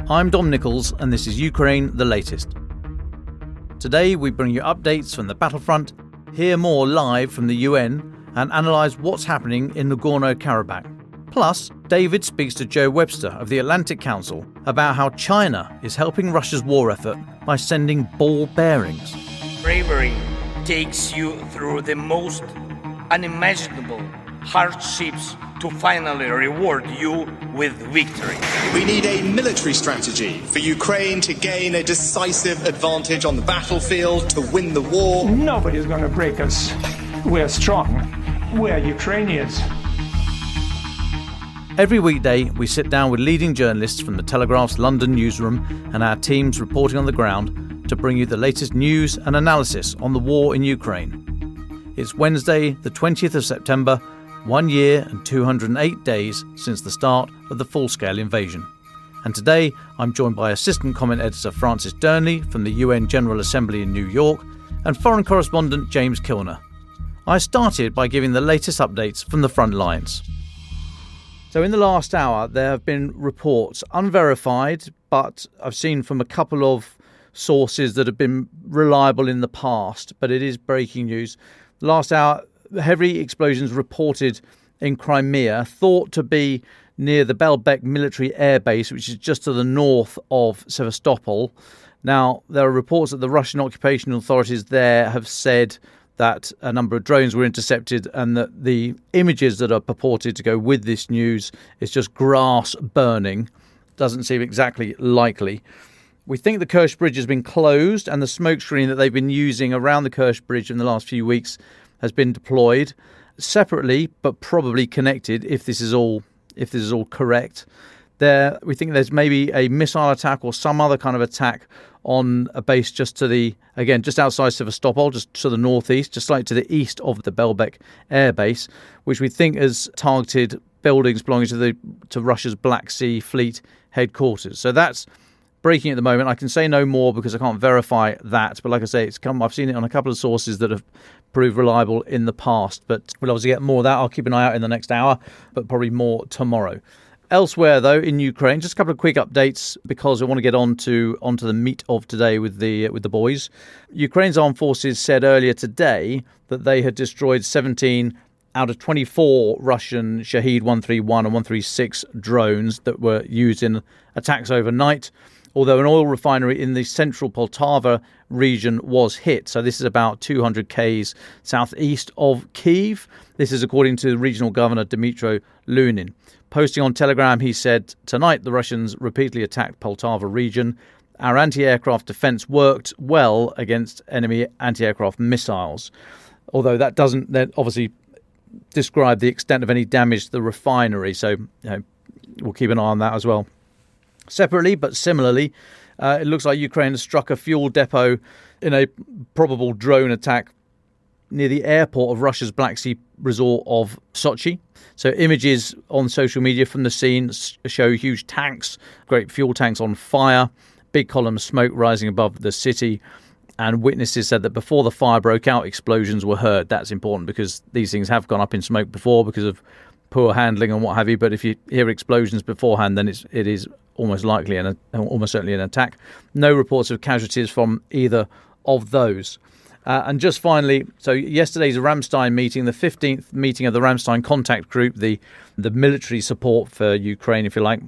I'm Dom Nichols, and this is Ukraine the Latest. Today we bring you updates from the battlefront, hear more live from the UN, and analyse what's happening in Nagorno-Karabakh. Plus, David speaks to Joe Webster of the Atlantic Council about how China is helping Russia's war effort by sending ball bearings. Bravery takes you through the most unimaginable hardships to finally reward you with victory. We need a military strategy for Ukraine to gain a decisive advantage on the battlefield, to win the war. Nobody's going to break us. We're strong. We're Ukrainians. Every weekday, we sit down with leading journalists from the Telegraph's London newsroom and our teams reporting on the ground to bring you the latest news and analysis on the war in Ukraine. It's Wednesday, the 20th of September, 1 year and 208 days since the start of the full-scale invasion. And today, I'm joined by Assistant Comment Editor Francis Dearnley from the UN General Assembly in New York and Foreign Correspondent James Kilner. I started by giving the latest updates from the front lines. So in the last hour, there have been reports, unverified, but I've seen from a couple of sources that have been reliable in the past, but it is breaking news. Last hour, heavy explosions reported in Crimea, thought to be near the Belbek military air base, which is just to the north of Sevastopol. Now, there are reports that the Russian occupation authorities there have said that a number of drones were intercepted and that the images that are purported to go with this news is just grass burning. Doesn't seem exactly likely. We think the Kerch Bridge has been closed and the smoke screen that they've been using around the Kerch Bridge in the last few weeks has been deployed separately, but probably connected if this is all correct. We think there's maybe a missile attack or some other kind of attack on a base just outside Sevastopol, just to the northeast, just slightly to the east of the Belbek air base, which we think has targeted buildings belonging to Russia's Black Sea Fleet headquarters. So that's breaking at the moment. I can say no more because I can't verify that, but like I say, I've seen it on a couple of sources that have proved reliable in the past, but we'll obviously get more of that. I'll keep an eye out in the next hour, but probably more tomorrow. Elsewhere, though, in Ukraine, just a couple of quick updates because I want to get onto the meat of today with the boys. Ukraine's armed forces said earlier today that they had destroyed 17 out of 24 Russian Shahed 131 and 136 drones that were used in attacks overnight, although an oil refinery in the central Poltava region was hit. So this is about 200 k's southeast of Kyiv. This is according to regional governor Dmytro Lunin. Posting on Telegram, he said, "Tonight the Russians repeatedly attacked Poltava region. Our anti-aircraft defense worked well against enemy anti-aircraft missiles." Although that doesn't then obviously describe the extent of any damage to the refinery. So we'll keep an eye on that as well. Separately, but similarly, it looks like Ukraine has struck a fuel depot in a probable drone attack near the airport of Russia's Black Sea resort of Sochi. So images on social media from the scene show huge tanks, great fuel tanks on fire, big column of smoke rising above the city. And witnesses said that before the fire broke out, explosions were heard. That's important because these things have gone up in smoke before because of poor handling and what have you. But if you hear explosions beforehand, then it is almost likely and almost certainly an attack. No reports of casualties from either of those. And just finally, so yesterday's Ramstein meeting, the 15th meeting of the Ramstein Contact Group, the military support for Ukraine, if you like,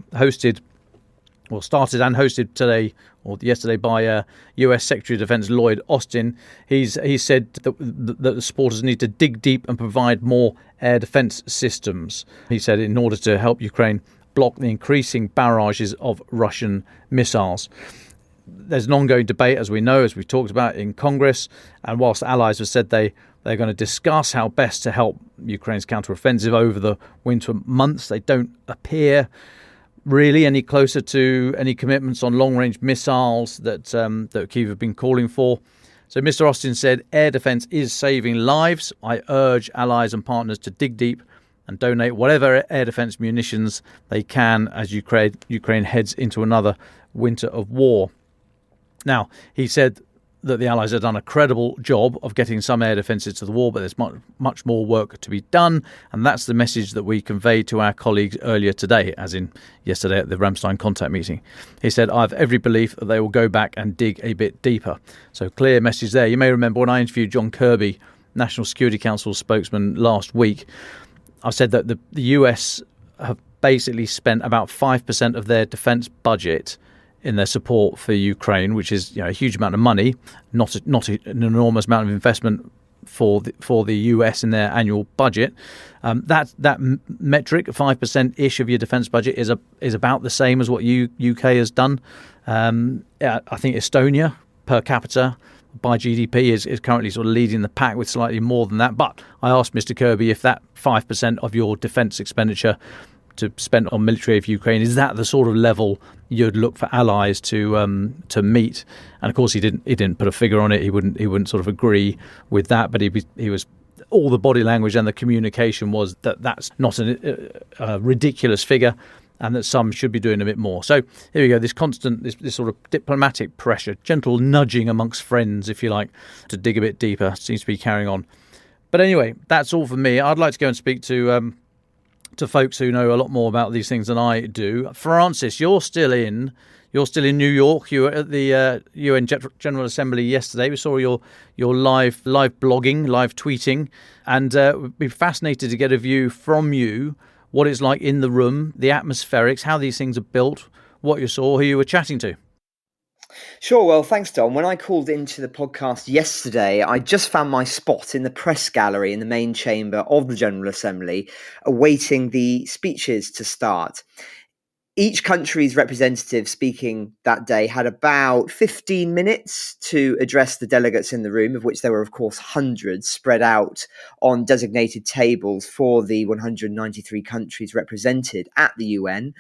started and hosted today or yesterday by US Secretary of Defense Lloyd Austin. He said that the supporters need to dig deep and provide more air defense systems. He said in order to help Ukraine block the increasing barrages of Russian missiles. There's an ongoing debate, as we know, as we've talked about in Congress, and whilst allies have said they're going to discuss how best to help Ukraine's counteroffensive over the winter months, they don't appear really any closer to any commitments on long-range missiles that Kyiv have been calling for. So Mr. Austin said, air defence is saving lives. I urge allies and partners to dig deep and donate whatever air defence munitions they can as Ukraine heads into another winter of war. Now, he said that the Allies have done a credible job of getting some air defences to the wall, but there's much more work to be done. And that's the message that we conveyed to our colleagues earlier today, as in yesterday at the Ramstein contact meeting. He said, I have every belief that they will go back and dig a bit deeper. So clear message there. You may remember when I interviewed John Kirby, National Security Council spokesman, last week, I said that the US have basically spent about 5% of their defence budget in their support for Ukraine, which is a huge amount of money, not an enormous amount of investment for the US in their annual budget. That metric, 5%-ish of your defence budget, is about the same as what UK has done. I think Estonia per capita by GDP is currently sort of leading the pack with slightly more than that. But I asked Mr. Kirby if that 5% of your defence expenditure to spend on military aid for Ukraine, is that the sort of level you'd look for allies to meet? And of course he didn't put a figure on it. He wouldn't sort of agree with that, but he was all the body language and the communication was that that's not a ridiculous figure, and that some should be doing a bit more. So here we go, this constant, this sort of diplomatic pressure, gentle nudging amongst friends, if you like, to dig a bit deeper, seems to be carrying on. But anyway, that's all for me. I'd like to go and speak to folks who know a lot more about these things than I do. Francis, you're still in New York. You were at the UN General Assembly yesterday. We saw your live blogging, live tweeting, and we'd be fascinated to get a view from you, what it's like in the room, the atmospherics, how these things are built, what you saw, who you were chatting to. Sure. Well, thanks, Don. When I called into the podcast yesterday, I just found my spot in the press gallery in the main chamber of the General Assembly, awaiting the speeches to start. Each country's representative speaking that day had about 15 minutes to address the delegates in the room, of which there were, of course, hundreds spread out on designated tables for the 193 countries represented at the UN.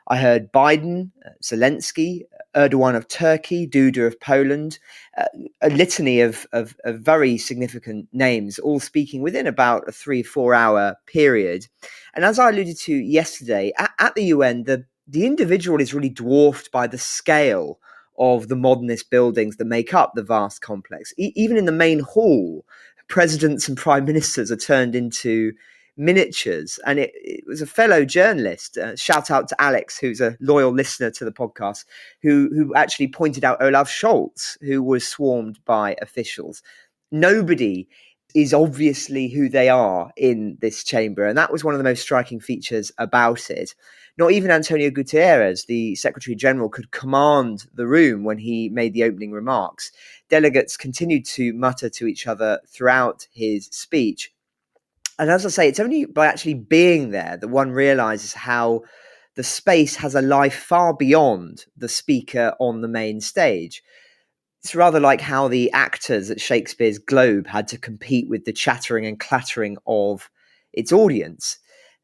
I heard Biden, Zelensky, Erdogan of Turkey, Duda of Poland, a litany of very significant names, all speaking within about a 3-4 hour period. And as I alluded to yesterday, at the UN, the individual is really dwarfed by the scale of the modernist buildings that make up the vast complex. Even in the main hall, presidents and prime ministers are turned into miniatures. And it was a fellow journalist, shout out to Alex, who's a loyal listener to the podcast, who actually pointed out Olaf Scholz, who was swarmed by officials. Nobody is obviously who they are in this chamber, and that was one of the most striking features about it. Not even Antonio Guterres, the Secretary General, could command the room when he made the opening remarks. Delegates continued to mutter to each other throughout his speech. And as I say, it's only by actually being there that one realizes how the space has a life far beyond the speaker on the main stage. It's rather like how the actors at Shakespeare's Globe had to compete with the chattering and clattering of its audience.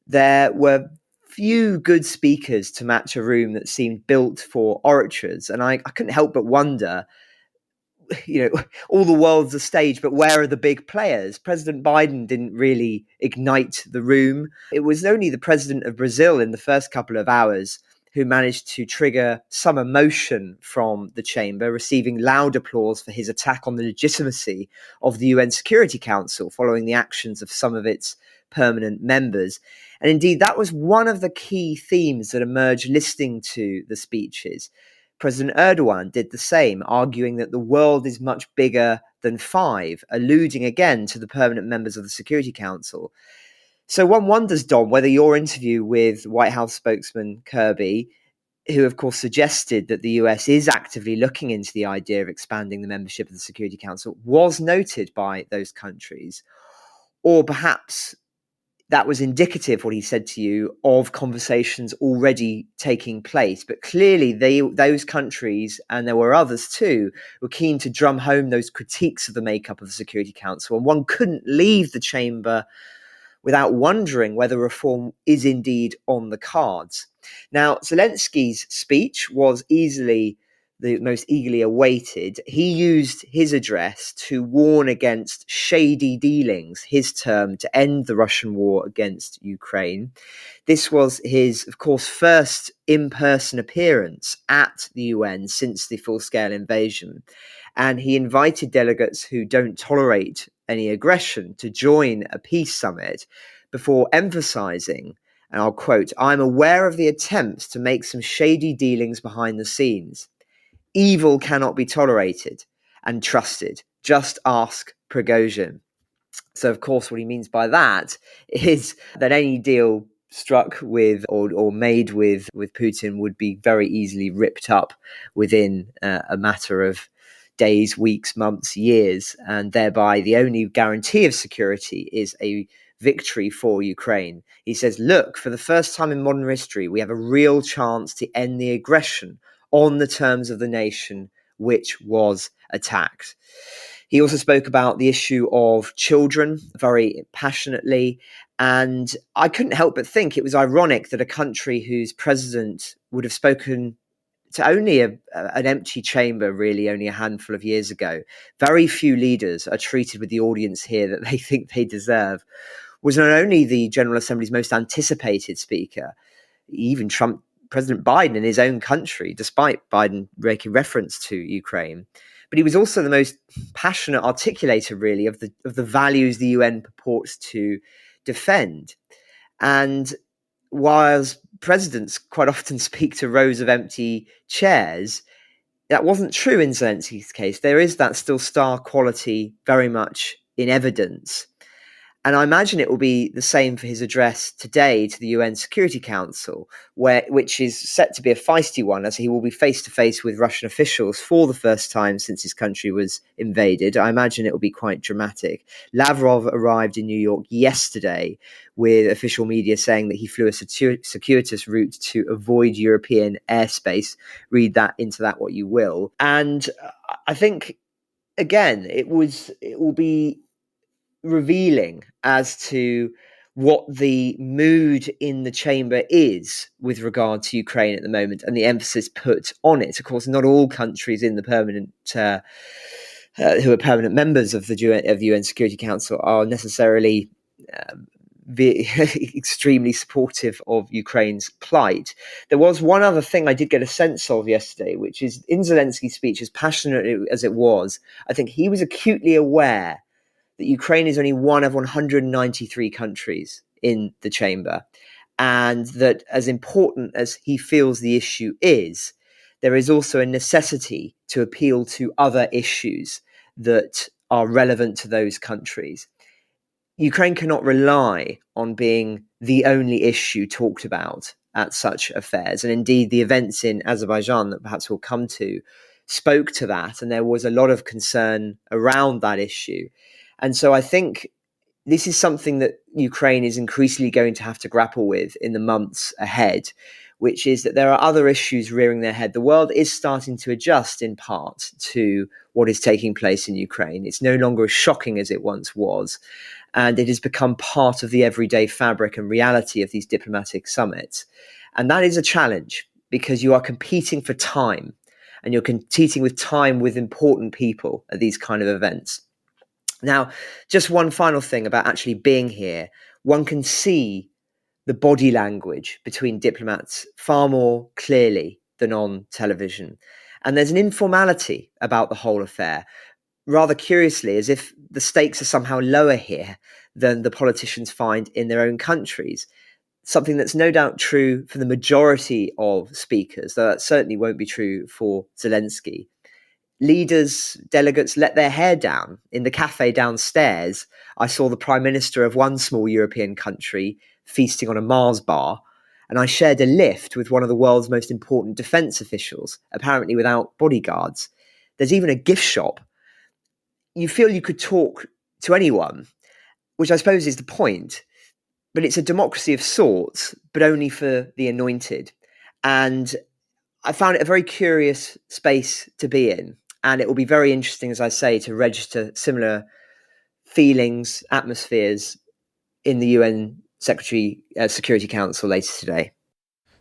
There were few good speakers to match a room that seemed built for orators. And I couldn't help but wonder, all the world's a stage, but where are the big players? President Biden didn't really ignite the room. It was only the president of Brazil in the first couple of hours who managed to trigger some emotion from the chamber, receiving loud applause for his attack on the legitimacy of the UN Security Council following the actions of some of its permanent members. And indeed, that was one of the key themes that emerged listening to the speeches. President Erdogan did the same, arguing that the world is much bigger than five, alluding again to the permanent members of the Security Council. So one wonders, Don, whether your interview with White House spokesman Kirby, who of course suggested that the US is actively looking into the idea of expanding the membership of the Security Council, was noted by those countries, or perhaps that was indicative, what he said to you, of conversations already taking place. But clearly those countries, and there were others too, were keen to drum home those critiques of the makeup of the Security Council. And one couldn't leave the chamber without wondering whether reform is indeed on the cards. Now, Zelensky's speech was easily the most eagerly awaited. He used his address to warn against shady dealings, his term, to end the Russian war against Ukraine. This was his, of course, first in-person appearance at the UN since the full-scale invasion. And he invited delegates who don't tolerate any aggression to join a peace summit before emphasizing, and I'll quote, "I'm aware of the attempts to make some shady dealings behind the scenes. Evil cannot be tolerated and trusted. Just ask Prigozhin." So, of course, what he means by that is that any deal struck with or made with Putin would be very easily ripped up within a matter of days, weeks, months, years, and thereby the only guarantee of security is a victory for Ukraine. He says, look, for the first time in modern history, we have a real chance to end the aggression on the terms of the nation which was attacked. He also spoke about the issue of children very passionately, and I couldn't help but think it was ironic that a country whose president would have spoken to only an empty chamber, really, only a handful of years ago. Very few leaders are treated with the audience here that they think they deserve. Was not only the General Assembly's most anticipated speaker, even President Biden in his own country, despite Biden making reference to Ukraine, but he was also the most passionate articulator, really, of the values the UN purports to defend. And whilst presidents quite often speak to rows of empty chairs, that wasn't true in Zelensky's case. There is that still star quality very much in evidence. And I imagine it will be the same for his address today to the UN Security Council, which is set to be a feisty one, as he will be face to face with Russian officials for the first time since his country was invaded. I imagine it will be quite dramatic. Lavrov arrived in New York yesterday with official media saying that he flew a circuitous route to avoid European airspace. Read that into that what you will. And I think, again, it will be revealing as to what the mood in the chamber is with regard to Ukraine at the moment and the emphasis put on it. Of course, not all countries in the permanent who are permanent members of the UN Security Council are necessarily extremely supportive of Ukraine's plight. There was one other thing I did get a sense of yesterday, which is in Zelensky's speech, as passionate as it was, I think he was acutely aware that Ukraine is only one of 193 countries in the chamber, and that as important as he feels the issue is, there is also a necessity to appeal to other issues that are relevant to those countries. Ukraine cannot rely on being the only issue talked about at such affairs. And indeed, the events in Azerbaijan that perhaps we'll come to spoke to that, and there was a lot of concern around that issue. And so I think this is something that Ukraine is increasingly going to have to grapple with in the months ahead, which is that there are other issues rearing their head. The world is starting to adjust in part to what is taking place in Ukraine. It's no longer as shocking as it once was, and it has become part of the everyday fabric and reality of these diplomatic summits. And that is a challenge because you are competing for time, and you're competing with time with important people at these kind of events. Now, just one final thing about actually being here. One can see the body language between diplomats far more clearly than on television. And there's an informality about the whole affair, rather curiously, as if the stakes are somehow lower here than the politicians find in their own countries. Something that's no doubt true for the majority of speakers, though that certainly won't be true for Zelensky. Leaders, delegates let their hair down. In the cafe downstairs, I saw the Prime Minister of one small European country feasting on a Mars bar, and I shared a lift with one of the world's most important defense officials, apparently without bodyguards. There's even a gift shop. You feel you could talk to anyone, which I suppose is the point, but it's a democracy of sorts, but only for the anointed. And I found it a very curious space to be in. And it will be very interesting, as I say, to register similar feelings, atmospheres in the UN Security Council later today.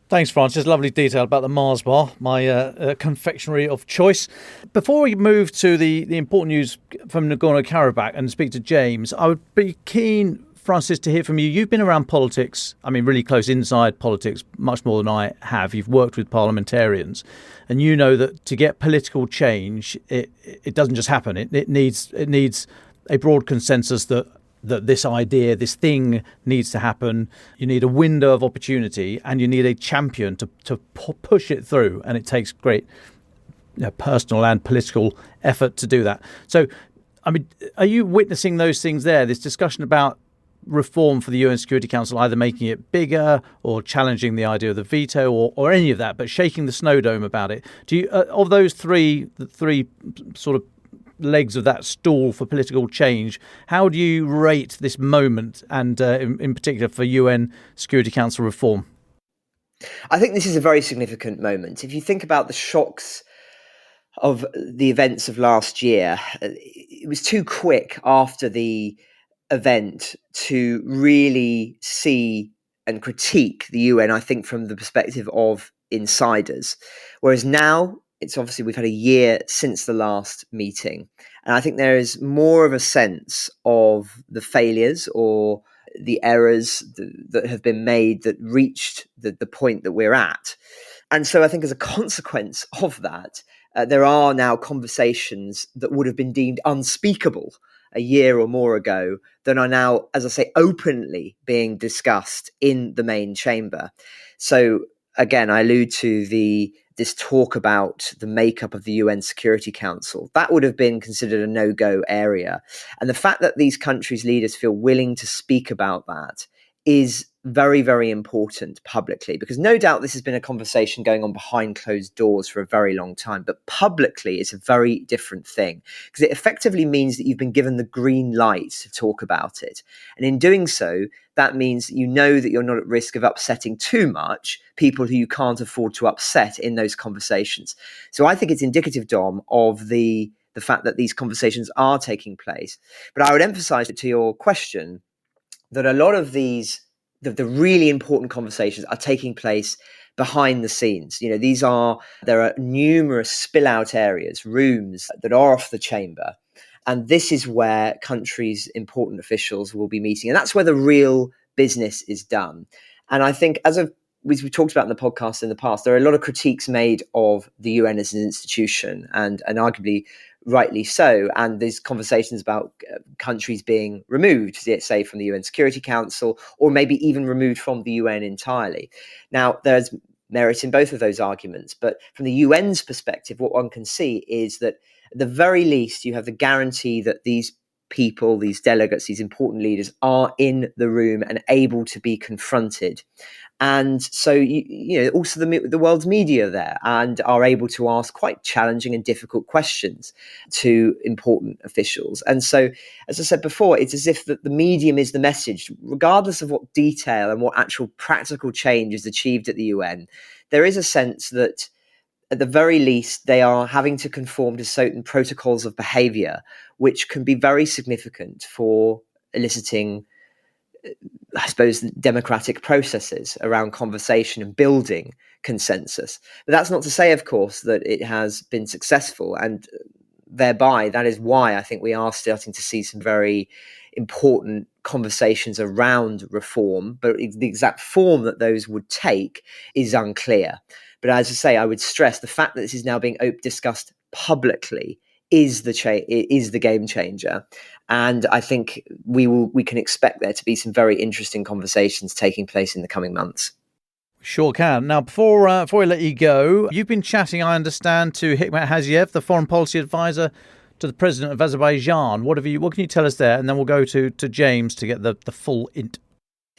Thanks, Francis. Lovely detail about the Mars bar, my confectionery of choice. Before we move to the important news from Nagorno-Karabakh and speak to James, I would be keen, Francis, to hear from you. You've been around politics, I mean, really close inside politics, much more than I have. You've worked with parliamentarians, and you know that to get political change, it doesn't just happen. It needs a broad consensus that this idea, this thing needs to happen. You need a window of opportunity and you need a champion to push it through. And it takes great personal and political effort to do that. So, I mean, are you witnessing those things there? This discussion about reform for the UN Security Council, either making it bigger or challenging the idea of the veto or any of that, but shaking the snow dome about it. Do you, of those three sort of legs of that stool for political change, how do you rate this moment and in particular for UN Security Council reform? I think this is a very significant moment. If you think about the shocks of the events of last year, it was too quick after the event to really see and critique the UN, I think, from the perspective of insiders. Whereas now, it's obviously we've had a year since the last meeting. And I think there is more of a sense of the failures or the errors that have been made that reached the point that we're at. And so I think as a consequence of that, there are now conversations that would have been deemed unspeakable a year or more ago that are now, as I say, openly being discussed in the main chamber. So again, I allude to this talk about the makeup of the UN Security Council. That would have been considered a no-go area. And the fact that these countries' leaders feel willing to speak about that is very, very important publicly, because no doubt this has been a conversation going on behind closed doors for a very long time. But publicly, it's a very different thing, because it effectively means that you've been given the green light to talk about it. And in doing so, that means that you know that you're not at risk of upsetting too much people who you can't afford to upset in those conversations. So I think it's indicative, Dom, of the fact that these conversations are taking place. But I would emphasize to your question that a lot of these, the really important conversations are taking place behind the scenes. You know, there are numerous spill out areas, rooms that are off the chamber. And this is where countries' important officials will be meeting. And that's where the real business is done. And I think, as we talked about in the podcast in the past, there are a lot of critiques made of the UN as an institution, and arguably rightly so. And there's conversations about countries being removed, say, from the UN Security Council, or maybe even removed from the UN entirely. Now, there's merit in both of those arguments. But from the UN's perspective, what one can see is that at the very least, you have the guarantee that these people, these delegates, these important leaders are in the room and able to be confronted. And so, you know, also the world's media there and are able to ask quite challenging and difficult questions to important officials. And so, as I said before, it's as if the medium is the message, regardless of what detail and what actual practical change is achieved at the UN. There is a sense that at the very least, they are having to conform to certain protocols of behavior, which can be very significant for eliciting, I suppose, democratic processes around conversation and building consensus. But that's not to say, of course, that it has been successful. And thereby, that is why I think we are starting to see some very important conversations around reform. But the exact form that those would take is unclear. But as I say, I would stress the fact that this is now being discussed publicly is the game changer. And I think we can expect there to be some very interesting conversations taking place in the coming months. Sure can. Now, before I let you go, you've been chatting, I understand, to Hikmet Haziev, the foreign policy advisor to the president of Azerbaijan. What can you tell us there? And then we'll go to James to get the full int.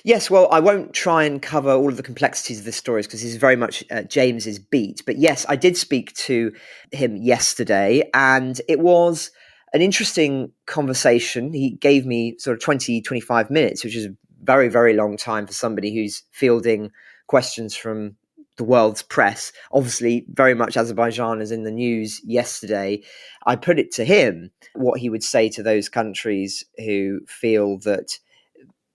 Yes, well, I won't try and cover all of the complexities of this story because this is very much James's beat. But yes, I did speak to him yesterday, and it was an interesting conversation. He gave me sort of 20, 25 minutes, which is a very, very long time for somebody who's fielding questions from the world's press. Obviously, very much Azerbaijan is in the news yesterday. I put it to him what he would say to those countries who feel that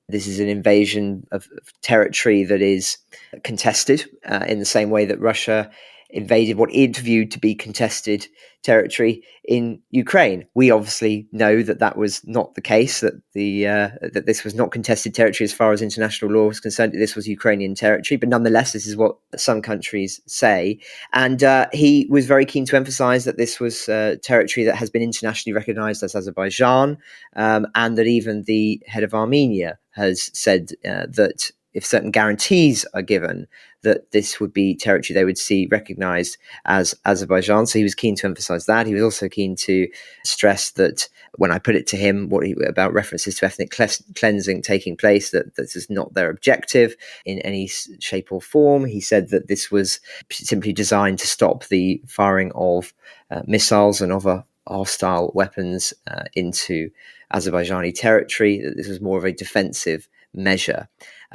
this is an invasion of territory that is contested in the same way that Russia invaded what it viewed to be contested territory in Ukraine. We obviously know that that was not the case, that that this was not contested territory as far as international law was concerned. This was Ukrainian territory, but nonetheless, this is what some countries say. And he was very keen to emphasize that this was territory that has been internationally recognized as Azerbaijan, and that even the head of Armenia has said that if certain guarantees are given, that this would be territory they would see recognized as Azerbaijan. So he was keen to emphasize that. He was also keen to stress that when I put it to him about references to ethnic cleansing taking place, that this is not their objective in any shape or form. He said that this was simply designed to stop the firing of missiles and other hostile weapons into Azerbaijani territory, that this was more of a defensive measure.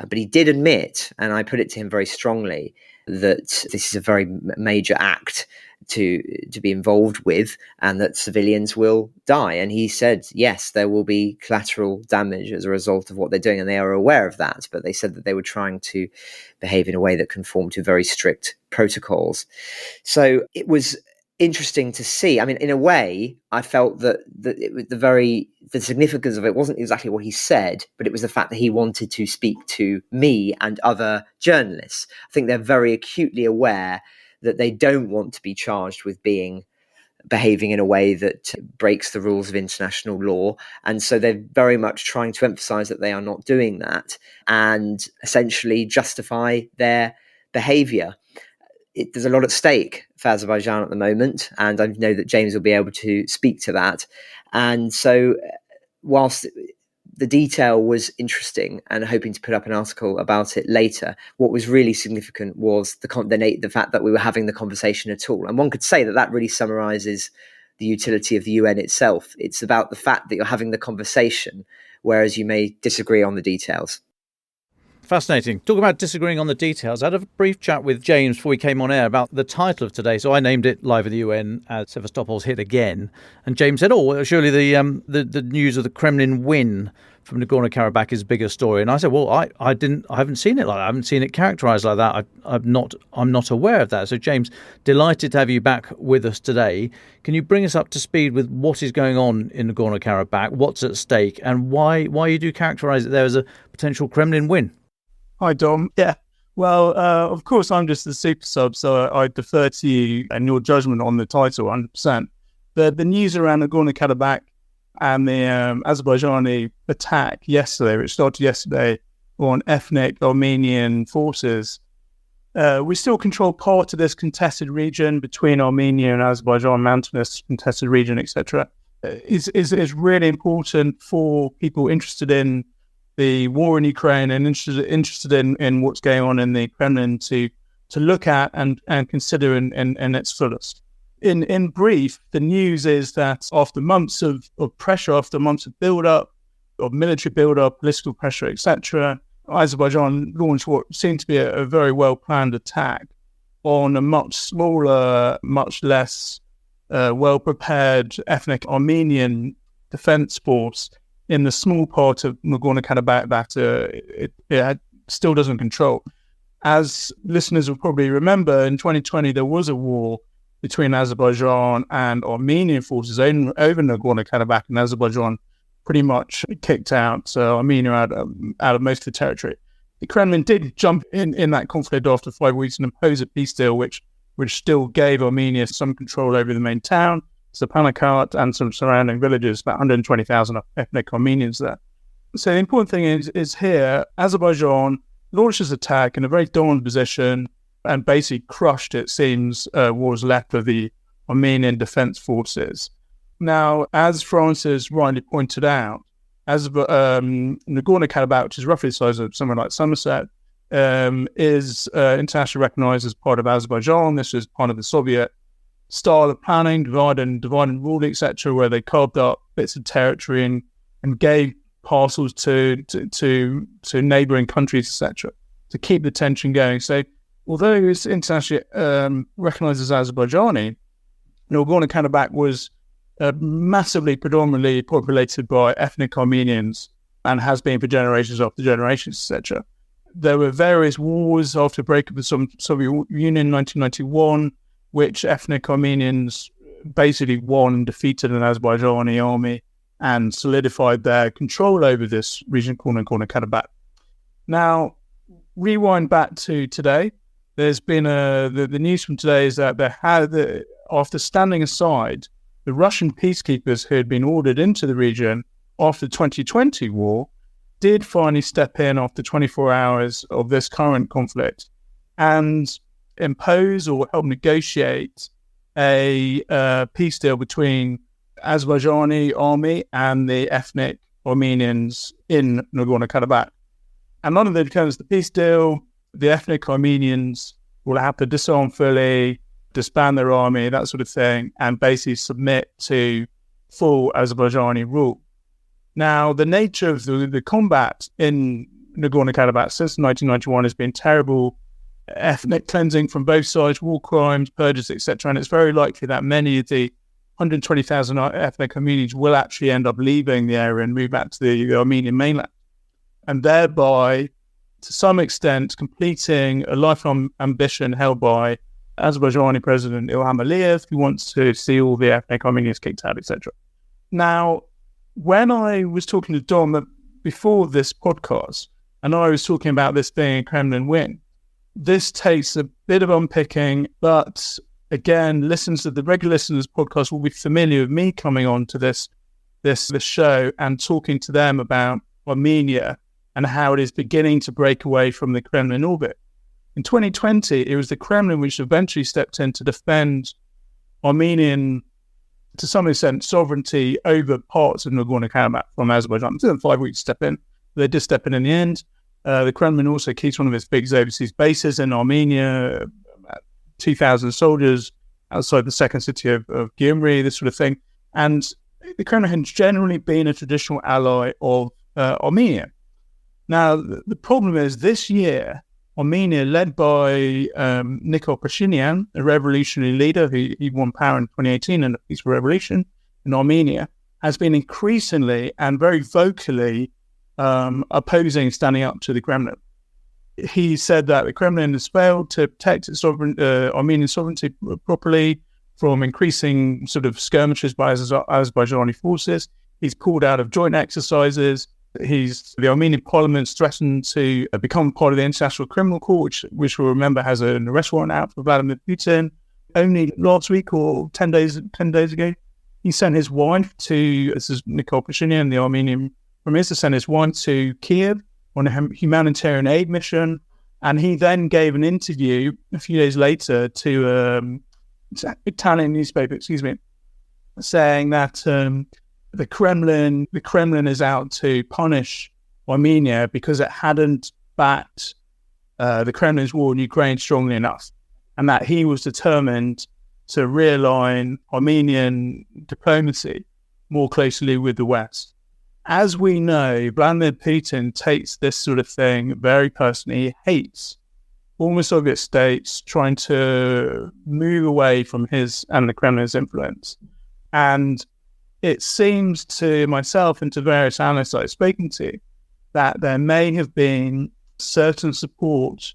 But he did admit, and I put it to him very strongly, that this is a very major act to be involved with, and that civilians will die. And he said, yes, there will be collateral damage as a result of what they're doing, and they are aware of that. But they said that they were trying to behave in a way that conformed to very strict protocols. So it was interesting to see. I mean, in a way, I felt that the significance of it wasn't exactly what he said, but it was the fact that he wanted to speak to me and other journalists. I think they're very acutely aware that they don't want to be charged with behaving in a way that breaks the rules of international law. And so they're very much trying to emphasize that they are not doing that and essentially justify their behavior. There's a lot at stake for Azerbaijan at the moment, and I know that James will be able to speak to that. And so whilst the detail was interesting and hoping to put up an article about it later, what was really significant was the fact that we were having the conversation at all. And one could say that that really summarizes the utility of the UN itself. It's about the fact that you're having the conversation, whereas you may disagree on the details. Fascinating. Talk about disagreeing on the details. I had a brief chat with James before we came on air about the title of today. So I named it Live at the UN as Sevastopol's hit again. And James said, well, surely the news of the Kremlin win from Nagorno-Karabakh is a bigger story. And I said, well, I haven't seen it like that. I haven't seen it characterised like that. I'm not aware of that. So James, delighted to have you back with us today. Can you bring us up to speed with what is going on in Nagorno-Karabakh, what's at stake, and why you do characterise it there as a potential Kremlin win? Hi, Dom. Yeah. Well, of course, I'm just the super sub, so I defer to you and your judgment on the title 100%. The news around Nagorno-Karabakh and the Azerbaijani attack yesterday, which started yesterday, on ethnic Armenian forces, we still control part of this contested region between Armenia and Azerbaijan, mountainous contested region, etc. Is really important for people interested in the war in Ukraine and interested in what's going on in the Kremlin to look at and consider in its fullest. In brief, the news is that after months of pressure, after months of build-up, of military build-up, political pressure, etc., Azerbaijan launched what seemed to be a very well-planned attack on a much smaller, much less well-prepared ethnic Armenian defense force in the small part of Nagorno-Karabakh that it still doesn't control. As listeners will probably remember, in 2020, there was a war between Azerbaijan and Armenian forces over Nagorno-Karabakh, and Azerbaijan pretty much kicked out Armenia out of most of the territory. The Kremlin did jump in that conflict after 5 weeks and impose a peace deal, which still gave Armenia some control over the main town, Stepanakert, and some surrounding villages, about 120,000 ethnic Armenians there. So the important thing is here, Azerbaijan launched this attack in a very dominant position and basically crushed, it seems, what was left of the Armenian defense forces. Now, as Francis rightly pointed out, Nagorno-Karabakh, which is roughly the size of somewhere like Somerset, is internationally recognized as part of Azerbaijan. This is part of the Soviet style of planning, divide and rule, etc., where they carved up bits of territory and gave parcels to neighbouring countries, etc., to keep the tension going. So, although it's internationally recognised as Azerbaijani, Nagorno-Karabakh was massively, predominantly populated by ethnic Armenians and has been for generations after generations, etc. There were various wars after the breakup of the Soviet Union in 1991, which ethnic Armenians basically won and defeated an Azerbaijani army and solidified their control over this region called Nagorno-Karabakh. Now, rewind back to today. There's been the news from today is that after standing aside, the Russian peacekeepers who had been ordered into the region after the 2020 war did finally step in after 24 hours of this current conflict and impose or help negotiate a peace deal between Azerbaijani army and the ethnic Armenians in Nagorno-Karabakh. And under the terms of the peace deal, the ethnic Armenians will have to disarm fully, disband their army, that sort of thing, and basically submit to full Azerbaijani rule. Now, the nature of the combat in Nagorno-Karabakh since 1991 has been terrible, ethnic cleansing from both sides, war crimes, purges, etc. And it's very likely that many of the 120,000 ethnic Armenians will actually end up leaving the area and move back to the Armenian mainland, and thereby, to some extent, completing a lifelong ambition held by Azerbaijani President Ilham Aliyev, who wants to see all the ethnic Armenians kicked out, etc. Now, when I was talking to Dom before this podcast, and I was talking about this being a Kremlin win, this takes a bit of unpicking, but again, the regular listeners to this podcast will be familiar with me coming on to this show and talking to them about Armenia and how it is beginning to break away from the Kremlin orbit. In 2020, it was the Kremlin which eventually stepped in to defend Armenian, to some extent, sovereignty over parts of Nagorno-Karabakh from Azerbaijan. It took them 5 weeks to step in. They did step in the end. The Kremlin also keeps one of its biggest overseas bases in Armenia, about 2,000 soldiers outside the second city of Gyumri, this sort of thing. And the Kremlin has generally been a traditional ally of Armenia. Now, the problem is this year, Armenia, led by Nikol Pashinyan, a revolutionary leader who won power in 2018 in a peaceful revolution in Armenia, has been increasingly and very vocally opposing standing up to the Kremlin. He said that the Kremlin has failed to protect its Armenian sovereignty properly from increasing sort of skirmishes by Azerbaijani forces. He's pulled out of joint exercises. The Armenian parliament's threatened to become part of the International Criminal Court, which we'll remember has an arrest warrant out for Vladimir Putin. Only last week or 10 days ago, he sent his wife to, this is Nikol Pashinyan, the Armenian Prime Minister, sent his wife to Kiev on a humanitarian aid mission. And he then gave an interview a few days later to Italian newspaper, saying that the Kremlin is out to punish Armenia because it hadn't backed the Kremlin's war in Ukraine strongly enough, and that he was determined to realign Armenian diplomacy more closely with the West. As we know, Vladimir Putin takes this sort of thing very personally. He hates former Soviet states trying to move away from his and the Kremlin's influence. And it seems to myself and to various analysts I've spoken to that there may have been certain support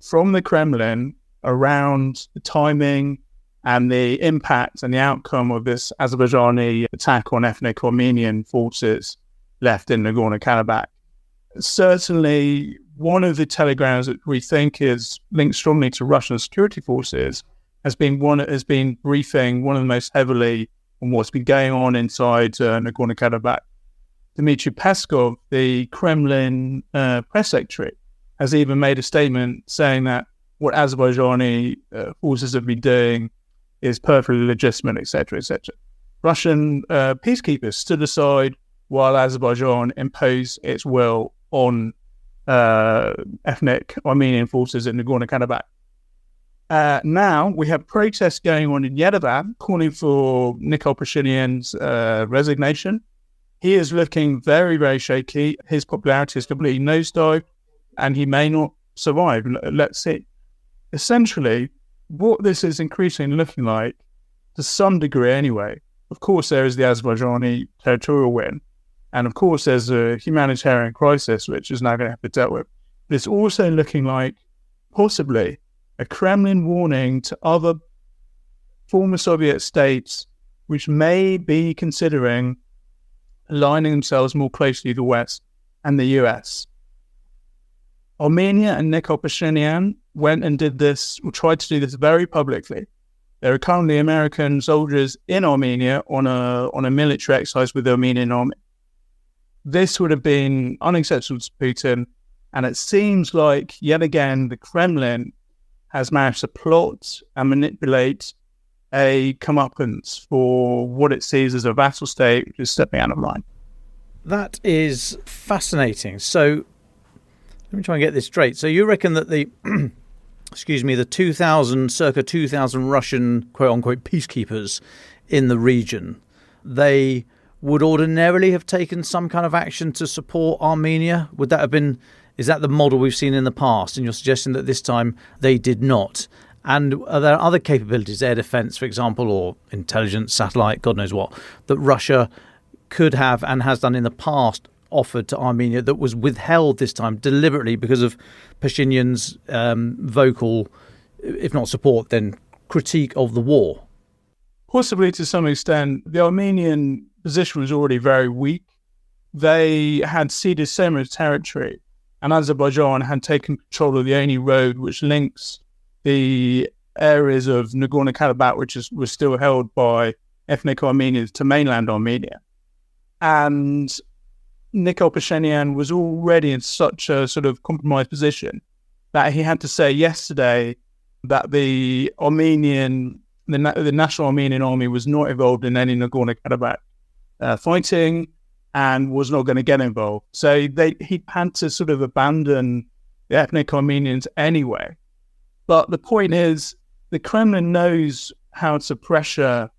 from the Kremlin around the timing and the impact and the outcome of this Azerbaijani attack on ethnic Armenian forces left in Nagorno-Karabakh. Certainly, one of the telegrams that we think is linked strongly to Russian security forces has been briefing one of the most heavily on what's been going on inside Nagorno-Karabakh. Dmitry Peskov, the Kremlin press secretary, has even made a statement saying that what Azerbaijani forces have been doing is perfectly legitimate, etc., etc. Russian peacekeepers stood aside while Azerbaijan imposed its will on ethnic Armenian forces in Nagorno-Karabakh. Now we have protests going on in Yerevan calling for Nikol Pashinyan's resignation. He is looking very, very shaky. His popularity is completely nosedived, and he may not survive. Let's see. Essentially, what this is increasingly looking like, to some degree anyway, of course there is the Azerbaijani territorial win, And of course, there's a humanitarian crisis, which is now going to have to be dealt with. But it's also looking like possibly a Kremlin warning to other former Soviet states which may be considering aligning themselves more closely to the West and the US. Armenia and Nikol Pashinyan went and did this, or tried to do this very publicly. There are currently American soldiers in Armenia on a military exercise with the Armenian army. This would have been unacceptable to Putin, and it seems like, yet again, the Kremlin has managed to plot and manipulate a comeuppance for what it sees as a vassal state, which is stepping out of line. That is fascinating. So let me try and get this straight. So you reckon that the, the circa 2,000 Russian quote-unquote peacekeepers in the region, they would ordinarily have taken some kind of action to support Armenia? Would that have been, is that the model we've seen in the past? And you're suggesting that this time they did not? And are there other capabilities, air defence, for example, or intelligence, satellite, God knows what, that Russia could have and has done in the past offered to Armenia that was withheld this time deliberately because of Pashinyan's vocal, if not support, then critique of the war? Possibly to some extent. The Armenian position was already very weak. They had ceded so much territory, and Azerbaijan had taken control of the only road which links the areas of Nagorno-Karabakh, which was still held by ethnic Armenians, to mainland Armenia. And Nikol Pashinyan was already in such a sort of compromised position that he had to say yesterday that the National Armenian Army was not involved in any Nagorno-Karabakh fighting and was not going to get involved. So he had to sort of abandon the ethnic Armenians anyway. But the point is, the Kremlin knows how to pressure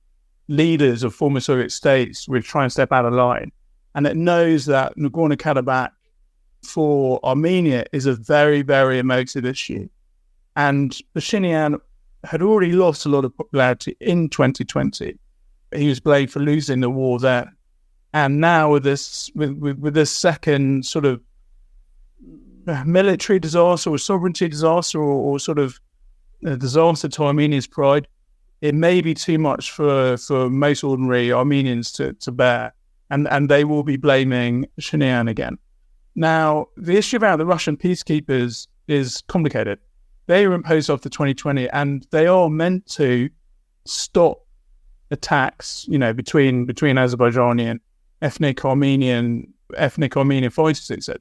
leaders of former Soviet states which try and step out of line. And it knows that Nagorno-Karabakh for Armenia is a very, very emotive issue. And Pashinyan had already lost a lot of popularity in 2020. He was blamed for losing the war there. And now with this second sort of military disaster or sovereignty disaster or sort of a disaster to Armenia's pride, it may be too much for most ordinary Armenians to bear. And they will be blaming Pashinyan again. Now, the issue about the Russian peacekeepers is complicated. They were imposed after 2020, and they are meant to stop attacks, between Azerbaijani and ethnic Armenian fighters, etc.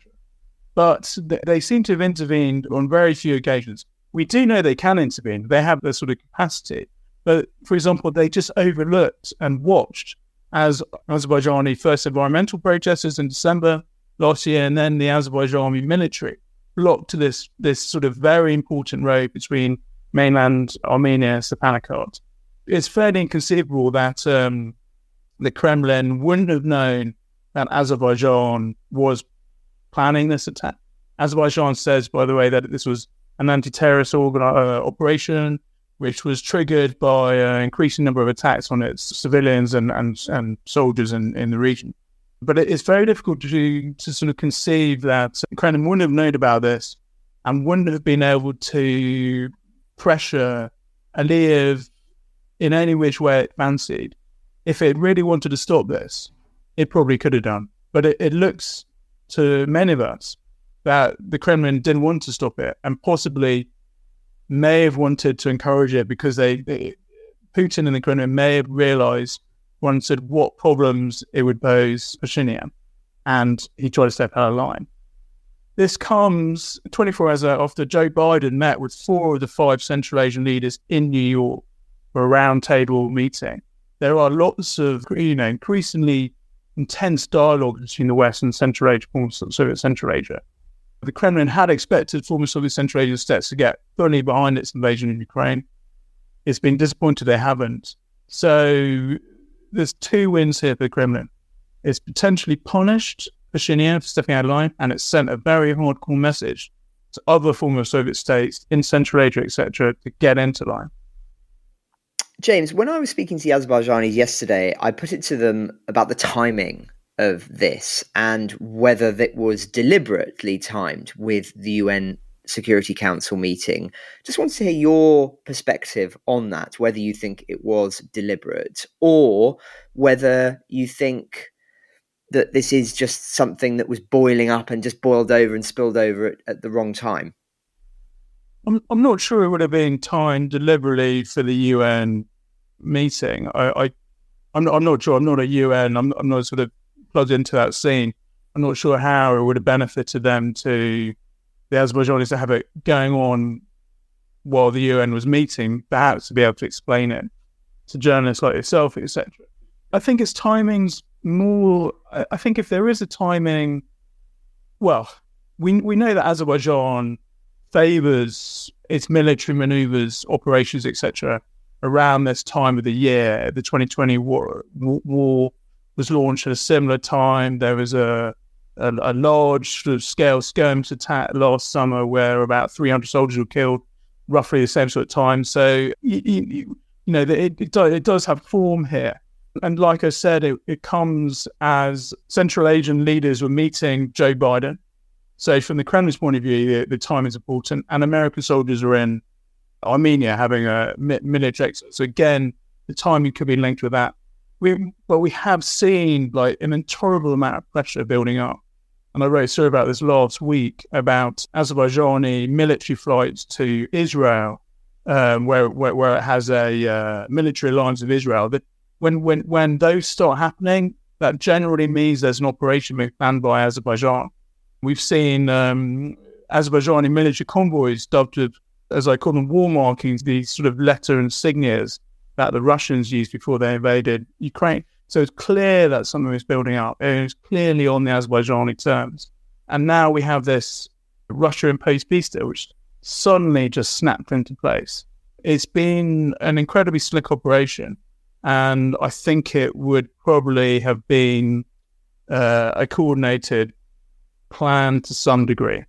But they seem to have intervened on very few occasions. We do know they can intervene. They have the sort of capacity. But, for example, they just overlooked and watched as Azerbaijani first environmental protesters in December last year, and then the Azerbaijani military blocked this sort of very important road between mainland Armenia and Stepanakert. It's fairly inconceivable that the Kremlin wouldn't have known that Azerbaijan was planning this attack. Azerbaijan says, by the way, that this was an anti-terrorist operation, which was triggered by an increasing number of attacks on its civilians and soldiers in the region. But it's very difficult to sort of conceive that Kremlin wouldn't have known about this and wouldn't have been able to pressure Aliyev in any which way it fancied. If it really wanted to stop this, it probably could have done. But it looks to many of us that the Kremlin didn't want to stop it and possibly may have wanted to encourage it because Putin and the Kremlin may have realized what problems it would pose Pashinyan, and he tried to step out of line. This comes 24 hours after Joe Biden met with 4 of the 5 Central Asian leaders in New York for a roundtable meeting. There are lots of, increasingly intense dialogue between the West and Central Asia, former Soviet Central Asia. The Kremlin had expected former Soviet Central Asian states to get fully behind its invasion in Ukraine. It's been disappointed they haven't. So there's 2 wins here for the Kremlin. It's potentially punished Pashinyan for stepping out of line, and it's sent a very hardcore message to other former Soviet states in Central Asia, etc., to get into line. James, when I was speaking to the Azerbaijanis yesterday, I put it to them about the timing of this and whether that was deliberately timed with the UN Security Council meeting. Just want to hear your perspective on that, whether you think it was deliberate or whether you think that this is just something that was boiling up and just boiled over and spilled over at the wrong time. I'm not sure it would have been timed deliberately for the UN meeting. I'm not sure. I'm not a UN. I'm not sort of plugged into that scene. I'm not sure how it would have benefited them the Azerbaijanis to have it going on while the UN was meeting, perhaps to be able to explain it to journalists like yourself, etc. I think its timing's more. I think if there is a timing, well, we know that Azerbaijan favours its military manoeuvres, operations, etc. around this time of the year. The 2020 war was launched at a similar time. There was a large sort of scale skirmish attack last summer where about 300 soldiers were killed, roughly the same sort of time. So you know it does have form here. And like I said, it comes as Central Asian leaders were meeting Joe Biden. So from the Kremlin's point of view, the time is important. And American soldiers are in Armenia having a military exercise. So again, the timing could be linked with that. We have seen like an intolerable amount of pressure building up. And I wrote a story about this last week about Azerbaijani military flights to Israel, where it has a military alliance with Israel. That when those start happening, that generally means there's an operation being planned by Azerbaijan. We've seen Azerbaijani military convoys dubbed, as I call them, war markings, these sort of letter insignias that the Russians used before they invaded Ukraine. So it's clear that something is building up. And it's clearly on the Azerbaijani terms. And now we have this Russia-imposed peace deal, which suddenly just snapped into place. It's been an incredibly slick operation. And I think it would probably have been a coordinated plan to some degree.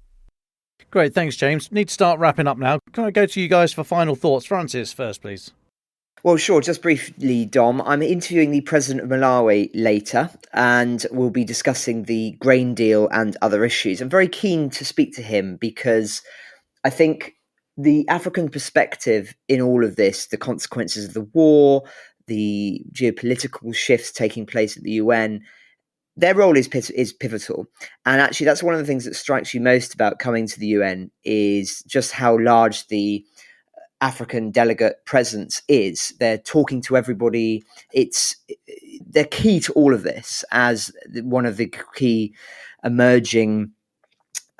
Great, thanks, James. Need to start wrapping up now. Can I go to you guys for final thoughts? Francis first, please. Well, sure. Just briefly, Dom, I'm interviewing the president of Malawi later, and we'll be discussing the grain deal and other issues. I'm very keen to speak to him because I think the African perspective in all of this, the consequences of the war, the geopolitical shifts taking place at the UN, their role is pivotal. And actually, that's one of the things that strikes you most about coming to the UN is just how large the African delegate presence is. They're talking to everybody. They're key to all of this as one of the key emerging,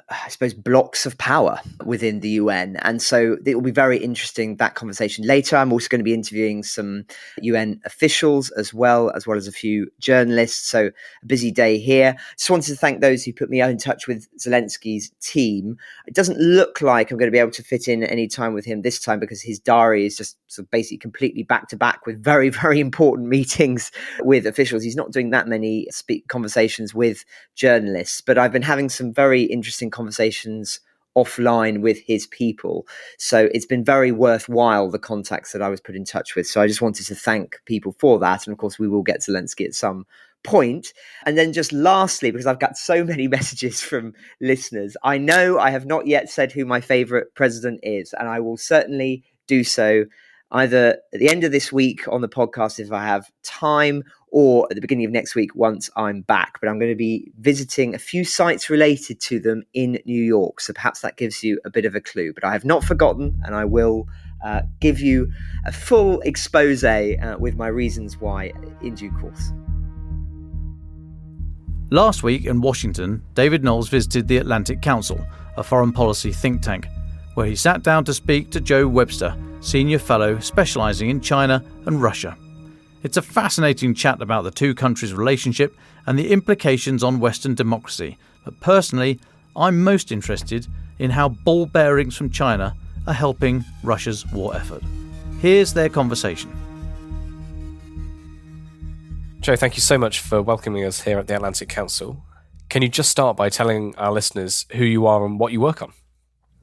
I suppose, blocks of power within the UN. And so it will be very interesting, that conversation later. I'm also going to be interviewing some UN officials as well as a few journalists. So a busy day here. Just wanted to thank those who put me in touch with Zelensky's team. It doesn't look like I'm going to be able to fit in any time with him this time because his diary is just sort of basically completely back to back with very, very important meetings with officials. He's not doing that many conversations with journalists, but I've been having some very interesting conversations offline with his people. So it's been very worthwhile, the contacts that I was put in touch with. So I just wanted to thank people for that. And of course, we will get Zelensky at some point. And then just lastly, because I've got so many messages from listeners, I know I have not yet said who my favorite president is, and I will certainly do so either at the end of this week on the podcast if I have time, or at the beginning of next week once I'm back. But I'm going to be visiting a few sites related to them in New York. So perhaps that gives you a bit of a clue. But I have not forgotten, and I will give you a full expose with my reasons why in due course. Last week in Washington, David Knowles visited the Atlantic Council, a foreign policy think tank, where he sat down to speak to Joe Webster, Senior Fellow specialising in China and Russia. It's a fascinating chat about the two countries' relationship and the implications on Western democracy, but personally, I'm most interested in how ball bearings from China are helping Russia's war effort. Here's their conversation. Joe, thank you so much for welcoming us here at the Atlantic Council. Can you just start by telling our listeners who you are and what you work on?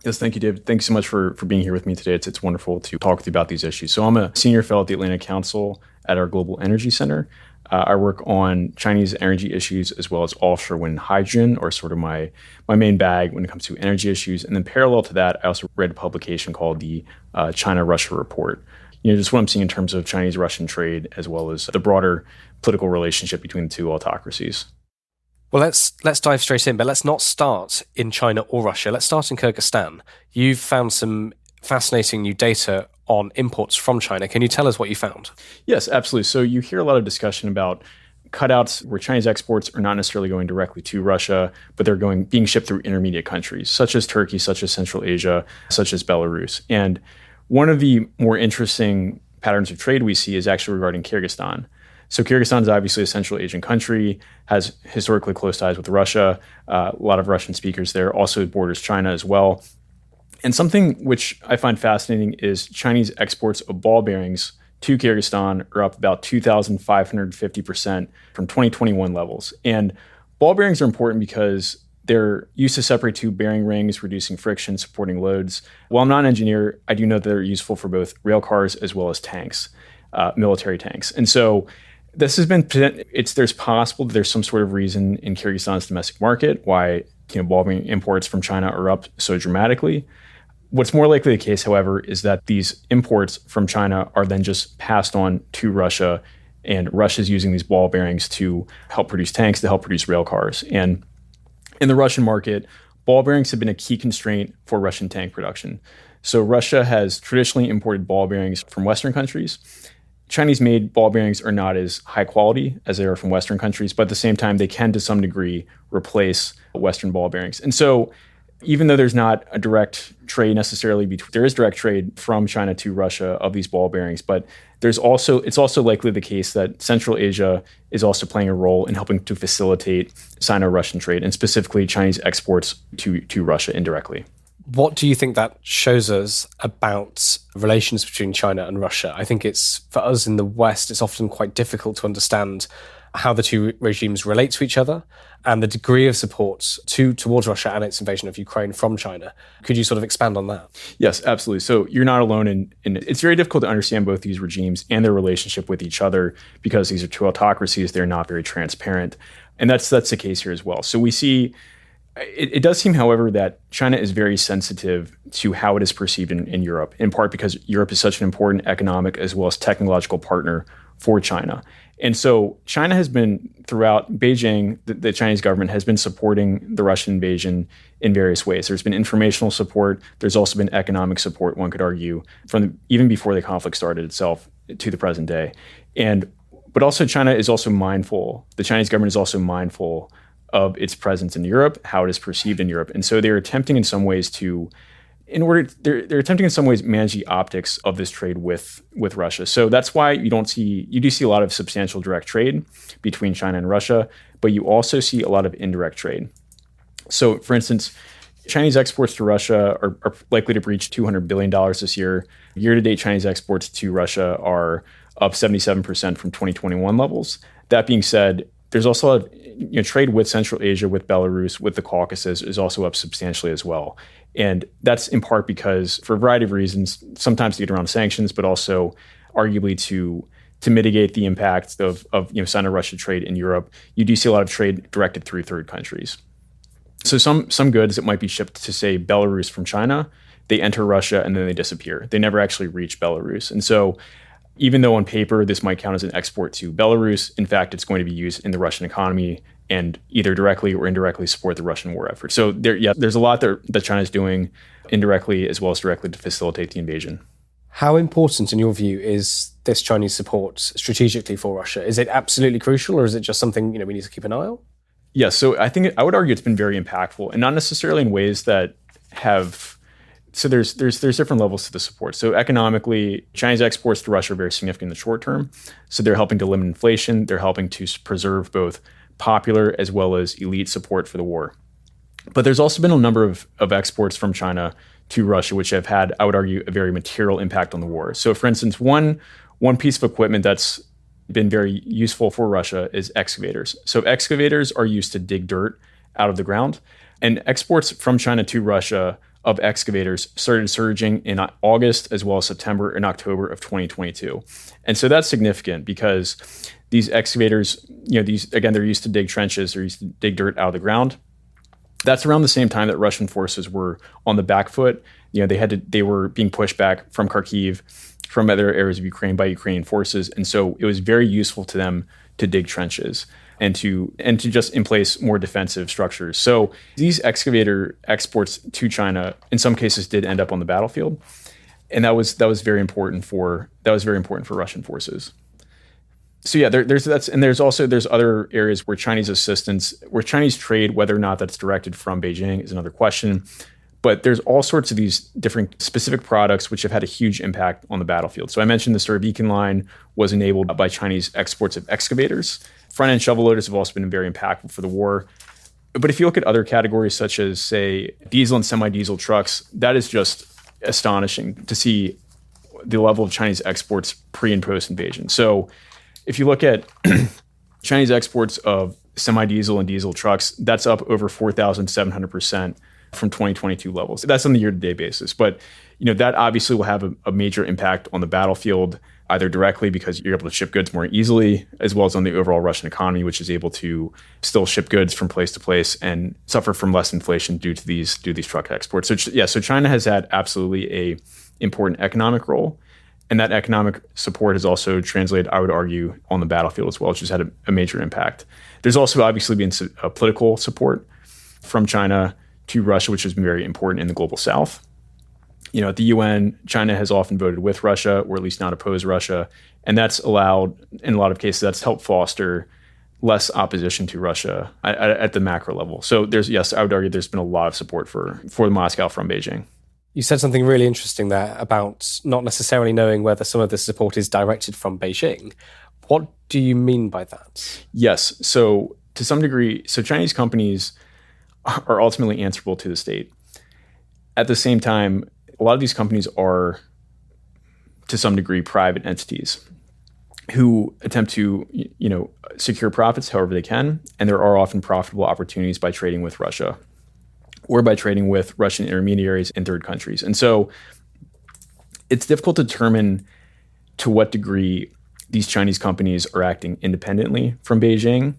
Yes, thank you, David. Thanks so much for being here with me today. It's wonderful to talk with you about these issues. So I'm a senior fellow at the Atlantic Council at our Global Energy Center. I work on Chinese energy issues as well as offshore wind and hydrogen, or sort of my main bag when it comes to energy issues. And then parallel to that, I also read a publication called the China-Russia Report. Just what I'm seeing in terms of Chinese-Russian trade, as well as the broader political relationship between the two autocracies. Well, let's dive straight in, but let's not start in China or Russia. Let's start in Kyrgyzstan. You've found some fascinating new data on imports from China. Can you tell us what you found? Yes, absolutely. So you hear a lot of discussion about cutouts where Chinese exports are not necessarily going directly to Russia, but they're being shipped through intermediate countries, such as Turkey, such as Central Asia, such as Belarus. And one of the more interesting patterns of trade we see is actually regarding Kyrgyzstan. So Kyrgyzstan is obviously a Central Asian country, has historically close ties with Russia, a lot of Russian speakers there, also borders China as well. And something which I find fascinating is Chinese exports of ball bearings to Kyrgyzstan are up about 2,550% from 2021 levels. And ball bearings are important because they're used to separate two bearing rings, reducing friction, supporting loads. While I'm not an engineer, I do know that they're useful for both rail cars as well as tanks, military tanks. And so this has been, there's possible that there's some sort of reason in Kyrgyzstan's domestic market why ball bearing imports from China are up so dramatically. What's more likely the case, however, is that these imports from China are then just passed on to Russia, and Russia's using these ball bearings to help produce tanks, to help produce rail cars. And in the Russian market, ball bearings have been a key constraint for Russian tank production. So Russia has traditionally imported ball bearings from Western countries. Chinese-made ball bearings are not as high quality as they are from Western countries, but at the same time, they can, to some degree, replace Western ball bearings. And so even though there's not a direct trade necessarily there is direct trade from China to Russia of these ball bearings, but it's also likely the case that Central Asia is also playing a role in helping to facilitate Sino-Russian trade, and specifically Chinese exports to Russia indirectly. What do you think that shows us about relations between China and Russia? I think it's, for us in the West, it's often quite difficult to understand how the two regimes relate to each other and the degree of support towards Russia and its invasion of Ukraine from China. Could you sort of expand on that? Yes, absolutely. So you're not alone in it's very difficult to understand both these regimes and their relationship with each other because these are two autocracies. They're not very transparent. And that's the case here as well. So we see, it does seem, however, that China is very sensitive to how it is perceived in Europe, in part because Europe is such an important economic as well as technological partner for China. And so China has been, throughout Beijing, the Chinese government has been supporting the Russian invasion in various ways. There's been informational support. There's also been economic support, one could argue, even before the conflict started itself to the present day. But also China is also mindful, the Chinese government is also mindful of its presence in Europe, how it is perceived in Europe. And so they're attempting in some ways they're attempting in some ways manage the optics of this trade with Russia. So that's why you do see a lot of substantial direct trade between China and Russia, but you also see a lot of indirect trade. So for instance, Chinese exports to Russia are likely to breach $200 billion this year. Year-to-date Chinese exports to Russia are up 77% from 2021 levels. That being said, there's also a lot of trade with Central Asia, with Belarus, with the Caucasus is also up substantially as well. And that's in part because, for a variety of reasons, sometimes to get around sanctions, but also arguably to mitigate the impact of Sino-Russia trade in Europe, you do see a lot of trade directed through third countries. So some goods that might be shipped to, say, Belarus from China, they enter Russia and then they disappear. They never actually reach Belarus. And so even though on paper this might count as an export to Belarus, in fact, it's going to be used in the Russian economy and either directly or indirectly support the Russian war effort. So there's a lot that China's doing indirectly as well as directly to facilitate the invasion. How important, in your view, is this Chinese support strategically for Russia? Is it absolutely crucial, or is it just something we need to keep an eye on? Yes, so I would argue it's been very impactful, and not necessarily in ways that have. So there's different levels to the support. So economically, Chinese exports to Russia are very significant in the short term. So they're helping to limit inflation. They're helping to preserve both popular as well as elite support for the war. But there's also been a number of exports from China to Russia, which have had, I would argue, a very material impact on the war. So for instance, one piece of equipment that's been very useful for Russia is excavators. So excavators are used to dig dirt out of the ground. And exports from China to Russia of excavators started surging in August as well as September and October of 2022. And so that's significant because these excavators, they're used to dig trenches, they're used to dig dirt out of the ground. That's around the same time that Russian forces were on the back foot. They were being pushed back from Kharkiv, from other areas of Ukraine by Ukrainian forces. And so it was very useful to them to dig trenches and to just in place more defensive structures. So these excavator exports to China in some cases did end up on the battlefield. And that was very important for Russian forces. So yeah, there's other areas where Chinese trade, whether or not that's directed from Beijing is another question. But there's all sorts of these different specific products which have had a huge impact on the battlefield. So I mentioned the Surovikin line was enabled by Chinese exports of excavators. Front-end shovel loaders have also been very impactful for the war. But if you look at other categories such as, say, diesel and semi-diesel trucks, that is just astonishing to see the level of Chinese exports pre and post invasion. So if you look at Chinese exports of semi-diesel and diesel trucks, that's up over 4,700% from 2022 levels. That's on the year-to-date basis. But that obviously will have a major impact on the battlefield, either directly because you're able to ship goods more easily, as well as on the overall Russian economy, which is able to still ship goods from place to place and suffer from less inflation due to these truck exports. So China has had absolutely a important economic role. And that economic support has also translated, I would argue, on the battlefield as well, which has had a major impact. There's also obviously been a political support from China to Russia, which has been very important in the global south. At the UN, China has often voted with Russia, or at least not opposed Russia. And that's allowed, in a lot of cases, that's helped foster less opposition to Russia at the macro level. So I would argue there's been a lot of support for Moscow from Beijing. You said something really interesting there about not necessarily knowing whether some of this support is directed from Beijing. What do you mean by that? Yes. So to some degree, Chinese companies are ultimately answerable to the state. At the same time, a lot of these companies are, to some degree, private entities who attempt to, secure profits however they can. And there are often profitable opportunities by trading with Russia or by trading with Russian intermediaries in third countries. And so it's difficult to determine to what degree these Chinese companies are acting independently from Beijing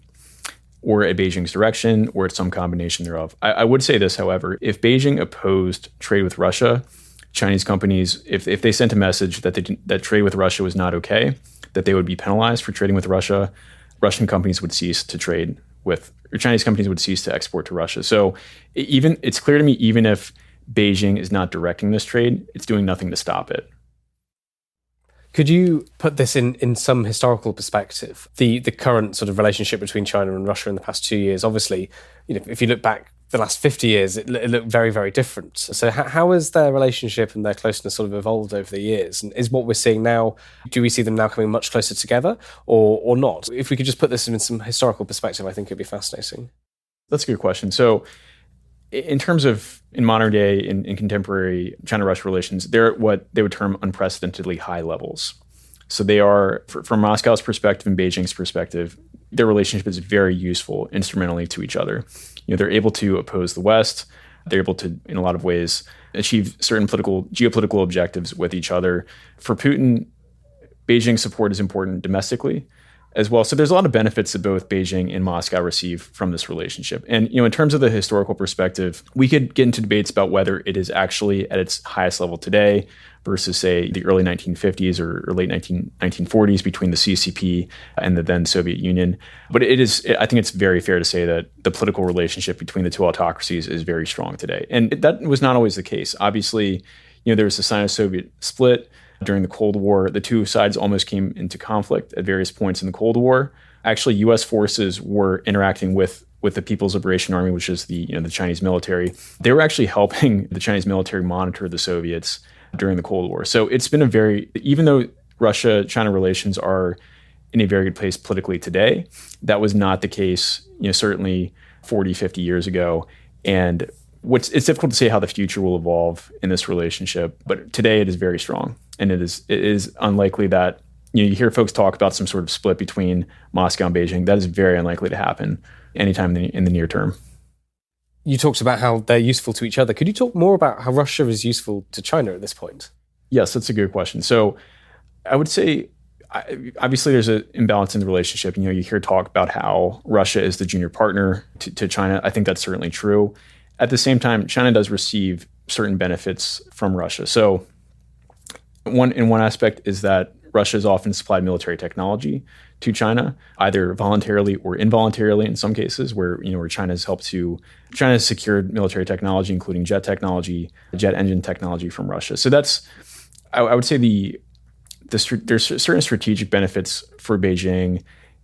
or at Beijing's direction, or at some combination thereof. I would say this, however, if Beijing opposed trade with Russia, Chinese companies, if they sent a message that trade with Russia was not okay, that they would be penalized for trading with Russia, Russian companies would cease to trade with, or Chinese companies would cease to export to Russia. So it's clear to me, even if Beijing is not directing this trade, it's doing nothing to stop it. Could you put this in some historical perspective? The current sort of relationship between China and Russia in the past 2 years, obviously, if you look back the last 50 years, it looked very, very different. So how has their relationship and their closeness sort of evolved over the years? And is what we're seeing now, do we see them now coming much closer together or not? If we could just put this in some historical perspective, I think it'd be fascinating. That's a good question. So in terms of in modern day, in contemporary China-Russia relations, they're at what they would term unprecedentedly high levels. So they are, from Moscow's perspective and Beijing's perspective, their relationship is very useful instrumentally to each other. They're able to oppose the West. They're able to, in a lot of ways, achieve certain geopolitical objectives with each other. For Putin, Beijing's support is important domestically as well. So there's a lot of benefits that both Beijing and Moscow receive from this relationship. And, in terms of the historical perspective, we could get into debates about whether it is actually at its highest level today versus, say, the early 1950s or late 1940s between the CCP and the then Soviet Union. But I think it's very fair to say that the political relationship between the two autocracies is very strong today. And that was not always the case. Obviously, there was a Sino-Soviet split during the Cold War. The two sides almost came into conflict at various points in the Cold War. Actually, U.S. forces were interacting with the People's Liberation Army, which is the Chinese military. They were actually helping the Chinese military monitor the Soviets during the Cold War. So it's been even though Russia-China relations are in a very good place politically today, that was not the case, certainly 40, 50 years ago. And it's difficult to say how the future will evolve in this relationship, but today it is very strong. And it is unlikely that, you hear folks talk about some sort of split between Moscow and Beijing. That is very unlikely to happen anytime in the near term. You talked about how they're useful to each other. Could you talk more about how Russia is useful to China at this point? Yes, that's a good question. So I would say, obviously, there's an imbalance in the relationship. You hear talk about how Russia is the junior partner to China. I think that's certainly true. At the same time, China does receive certain benefits from Russia. So one aspect is that Russia has often supplied military technology to China, either voluntarily or involuntarily in some cases, where China has secured military technology, including jet technology, jet engine technology from Russia. So I would say there's certain strategic benefits for Beijing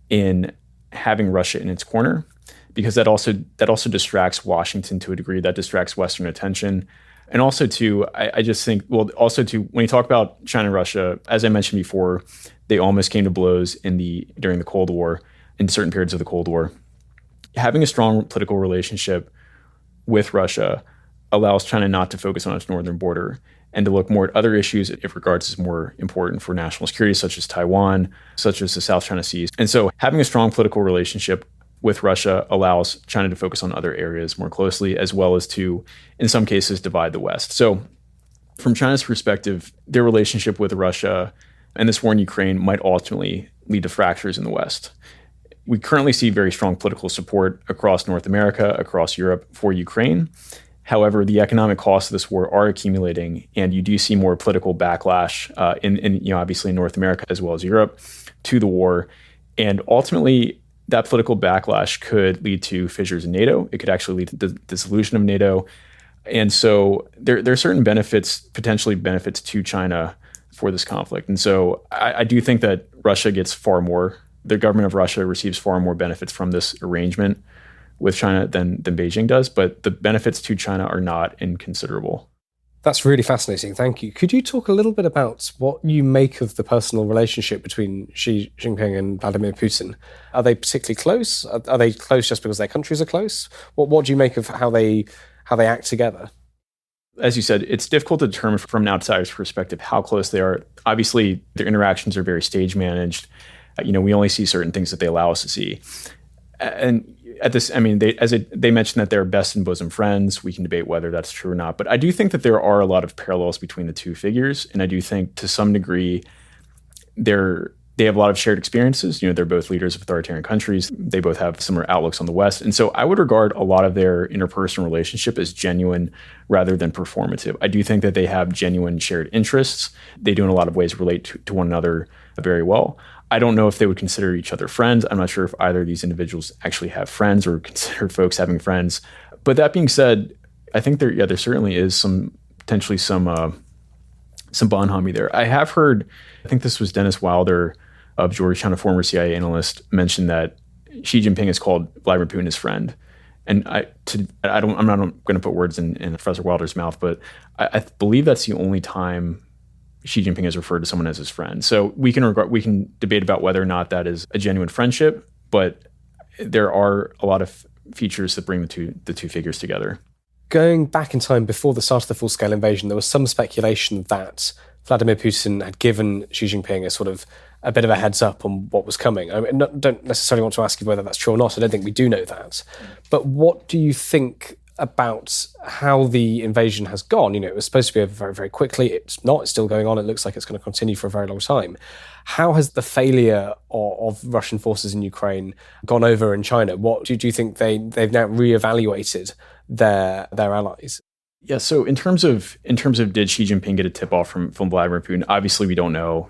in having Russia in its corner, because that also distracts Washington to a degree, that distracts Western attention. And also I just think, when you talk about China and Russia, as I mentioned before, they almost came to blows during the Cold War, in certain periods of the Cold War. Having a strong political relationship with Russia allows China not to focus on its northern border and to look more at other issues it regards as more important for national security, such as Taiwan, such as the South China Sea. And so having a strong political relationship with Russia allows China to focus on other areas more closely, as well as to, in some cases, divide the West. So from China's perspective, their relationship with Russia and this war in Ukraine might ultimately lead to fractures in the West. We currently see very strong political support across North America, across Europe for Ukraine. However, the economic costs of this war are accumulating, and you do see more political backlash in obviously in North America as well as Europe to the war. And ultimately, that political backlash could lead to fissures in NATO. It could actually lead to the dissolution of NATO. And so there are certain potentially benefits to China for this conflict. And so I do think that Russia gets the government of Russia receives far more benefits from this arrangement with China than Beijing does, but the benefits to China are not inconsiderable. That's really fascinating. Thank you. Could you talk a little bit about what you make of the personal relationship between Xi Jinping and Vladimir Putin? Are they particularly close? Are they close just because their countries are close? What do you make of how they act together? As you said, it's difficult to determine from an outsider's perspective how close they are. Obviously, their interactions are very stage managed. We only see certain things that they allow us to see. And at this, they mentioned that they're best in bosom friends. We can debate whether that's true or not. But I do think that there are a lot of parallels between the two figures. And I do think to some degree, they have a lot of shared experiences. They're both leaders of authoritarian countries. They both have similar outlooks on the West. And so I would regard a lot of their interpersonal relationship as genuine rather than performative. I do think that they have genuine shared interests. They do in a lot of ways relate to one another very well. I don't know if they would consider each other friends. I'm not sure if either of these individuals actually have friends or consider folks having friends. But that being said, I think there certainly is potentially some bonhomie there. I have heard, I think this was Dennis Wilder of Georgetown, a former CIA analyst, mentioned that Xi Jinping has called Vladimir Putin his friend. And I'm not going to put words in Professor Wilder's mouth, but I believe that's the only time Xi Jinping has referred to someone as his friend. So we can debate about whether or not that is a genuine friendship, but there are a lot of features that bring the two figures together. Going back in time before the start of the full-scale invasion, there was some speculation that Vladimir Putin had given Xi Jinping a bit of a heads up on what was coming. I don't necessarily want to ask you whether that's true or not. I don't think we do know that. But what do you think about how the invasion has gone? It was supposed to be very, very quickly. It's not. It's still going on. It looks like it's going to continue for a very long time. How has the failure of Russian forces in Ukraine gone over in China? What do you think they've now reevaluated their allies? Yeah. So in terms of did Xi Jinping get a tip off from Vladimir Putin? Obviously, we don't know.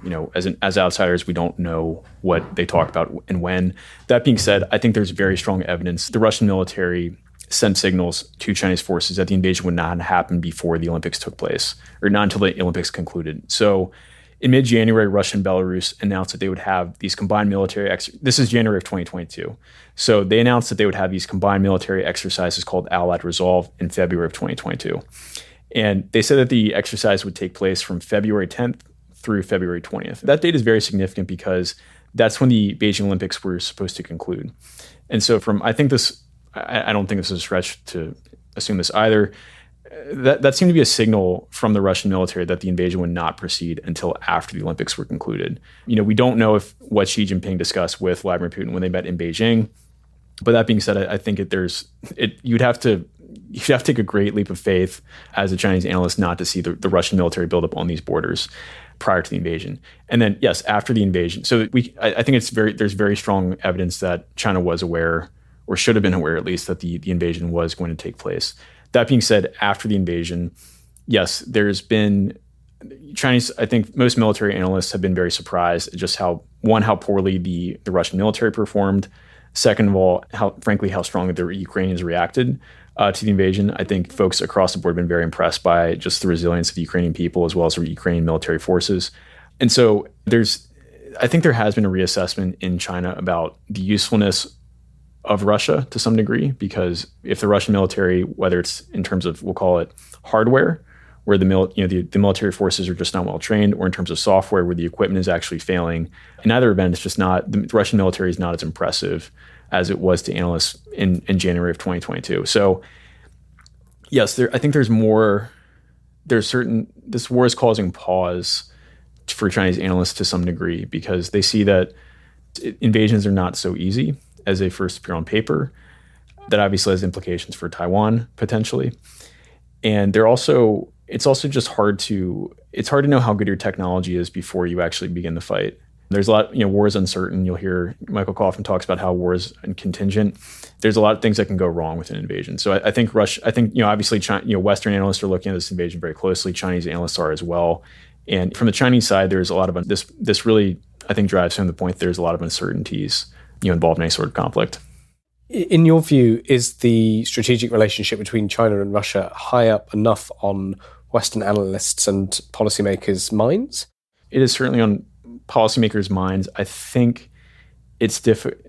As outsiders, we don't know what they talked about and when. That being said, I think there's very strong evidence the Russian military sent signals to Chinese forces that the invasion would not happen before the Olympics took place, or not until the Olympics concluded. So in mid-January, Russia and Belarus announced that they would have these combined military this is January of 2022. So they announced that they would have these combined military exercises called Allied Resolve in February of 2022. And they said that the exercise would take place from February 10th through February 20th. That date is very significant because that's when the Beijing Olympics were supposed to conclude. And so I don't think this is a stretch to assume this either. That seemed to be a signal from the Russian military that the invasion would not proceed until after the Olympics were concluded. We don't know what Xi Jinping discussed with Vladimir Putin when they met in Beijing. But that being said, I think you'd have to you'd have to take a great leap of faith as a Chinese analyst not to see the Russian military buildup on these borders prior to the invasion. And then, yes, after the invasion. So I think there's very strong evidence that China was aware, or should have been aware at least, that the invasion was going to take place. That being said, after the invasion, yes, there's been Chinese, I think most military analysts have been very surprised at just how poorly the Russian military performed. Second of all, how strongly the Ukrainians reacted to the invasion. I think folks across the board have been very impressed by just the resilience of the Ukrainian people as well as the Ukrainian military forces. And so I think there has been a reassessment in China about the usefulness of Russia to some degree, because if the Russian military, whether it's in terms of, we'll call it hardware, where the military forces are just not well trained, or in terms of software where the equipment is actually failing, in either event, it's just not, the Russian military is not as impressive as it was to analysts in January of 2022. So yes, I think this war is causing pause for Chinese analysts to some degree, because they see that invasions are not so easy as they first appear on paper. That obviously has implications for Taiwan potentially. And it's also just hard to know how good your technology is before you actually begin the fight. There's a lot, war is uncertain. You'll hear Michael Kaufman talks about how war is contingent. There's a lot of things that can go wrong with an invasion. So I think obviously China, Western analysts are looking at this invasion very closely. Chinese analysts are as well. And from the Chinese side, there's a lot of this really, I think, drives home the point. There's a lot of uncertainties, involved in any sort of conflict. In your view, is the strategic relationship between China and Russia high up enough on Western analysts and policymakers' minds? It is certainly on policymakers' minds. I think it's difficult.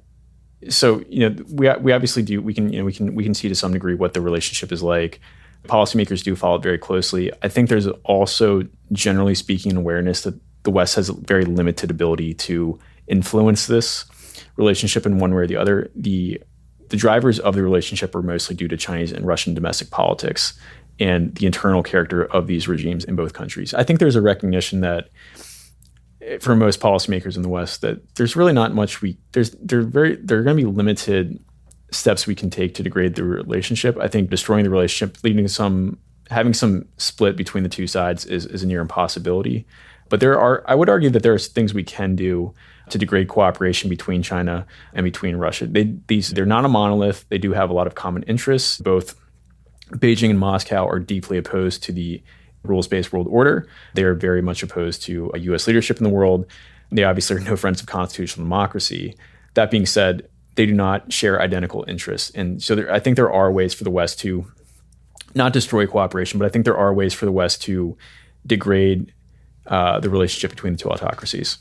So, we obviously do. We can see to some degree what the relationship is like. Policymakers do follow it very closely. I think there's also, generally speaking, an awareness that the West has a very limited ability to influence this relationship in one way or the other. The drivers of the relationship are mostly due to Chinese and Russian domestic politics and the internal character of these regimes in both countries. I think there's a recognition that for most policymakers in the West that there's really not much there are going to be limited steps we can take to degrade the relationship. I think destroying the relationship, having some split between the two sides is a near impossibility. But I would argue that there are things we can do to degrade cooperation between China and between Russia. They're not a monolith. They do have a lot of common interests. Both Beijing and Moscow are deeply opposed to the rules-based world order. They are very much opposed to a U.S. leadership in the world. They obviously are no friends of constitutional democracy. That being said, they do not share identical interests. And so I think there are ways for the West to not destroy cooperation, but I think there are ways for the West to degrade the relationship between the two autocracies.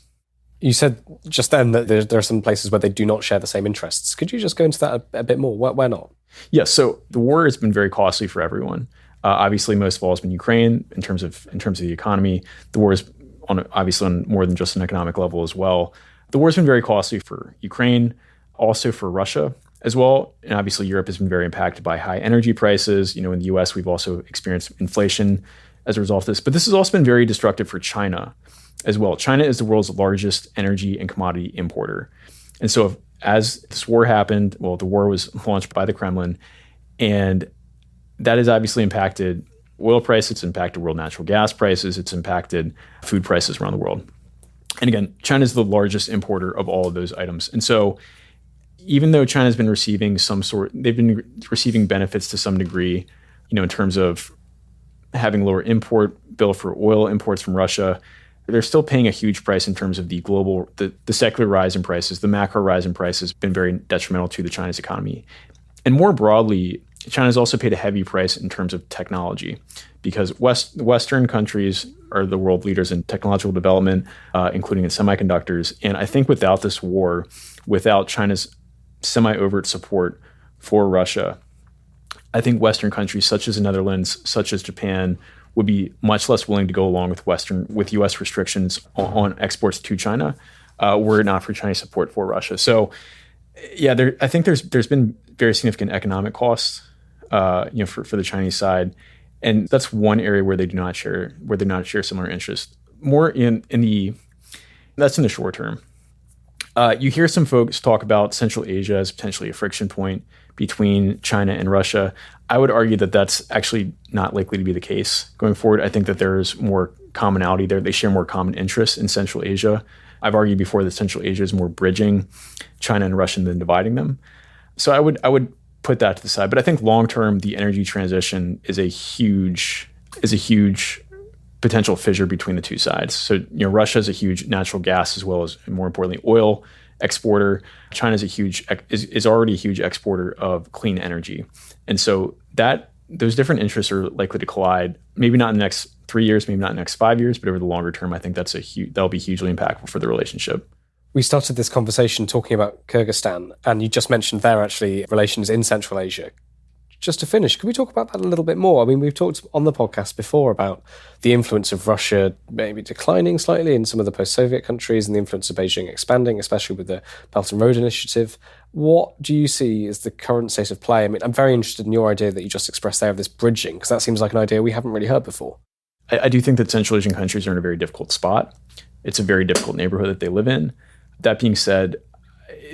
You said just then that there are some places where they do not share the same interests. Could you just go into that a bit more? Why not? Yes. So the war has been very costly for everyone. Obviously, most of all has been Ukraine in terms of the economy. The war is obviously on more than just an economic level as well. The war has been very costly for Ukraine, also for Russia as well. And obviously, Europe has been very impacted by high energy prices. In the U.S., we've also experienced inflation as a result of this. But this has also been very destructive for China as well. China is the world's largest energy and commodity importer. And so as this war happened, the war was launched by the Kremlin, and that has obviously impacted oil prices, it's impacted world natural gas prices, it's impacted food prices around the world. And again, China is the largest importer of all of those items. And so even though China's been receiving they've been receiving benefits to some degree, in terms of having lower import bill for oil imports from Russia, they're still paying a huge price in terms of the secular rise in prices. The macro rise in prices has been very detrimental to the Chinese economy. And more broadly, China's also paid a heavy price in terms of technology, because Western countries are the world leaders in technological development, including in semiconductors. And I think without this war, without China's semi-overt support for Russia, I think Western countries such as the Netherlands, such as Japan, would be much less willing to go along with U.S. restrictions on exports to China, were it not for Chinese support for Russia. So, yeah, I think there's been very significant economic costs, for the Chinese side, and that's one area where they do not share similar interests. More that's in the short term. You hear some folks talk about Central Asia as potentially a friction point between China and Russia. I would argue that that's actually not likely to be the case going forward. I think that there's more commonality there. They share more common interests in Central Asia. I've argued before that Central Asia is more bridging China and Russia than dividing them. So I would put that to the side. But I think long term, the energy transition is a huge potential fissure between the two sides. So Russia is a huge natural gas as well as, more importantly, oil exporter. China is already a huge exporter of clean energy, and so those different interests are likely to collide. Maybe not in the next 3 years, maybe not in the next 5 years, but over the longer term, I think that'll be hugely impactful for the relationship. We started this conversation talking about Kyrgyzstan, and you just mentioned there actually relations in Central Asia. Just to finish, can we talk about that a little bit more? I mean, we've talked on the podcast before about the influence of Russia maybe declining slightly in some of the post-Soviet countries and the influence of Beijing expanding, especially with the Belt and Road Initiative. What do you see as the current state of play? I mean, I'm very interested in your idea that you just expressed there of this bridging, because that seems like an idea we haven't really heard before. I do think that Central Asian countries are in a very difficult spot. It's a very difficult neighborhood that they live in. That being said,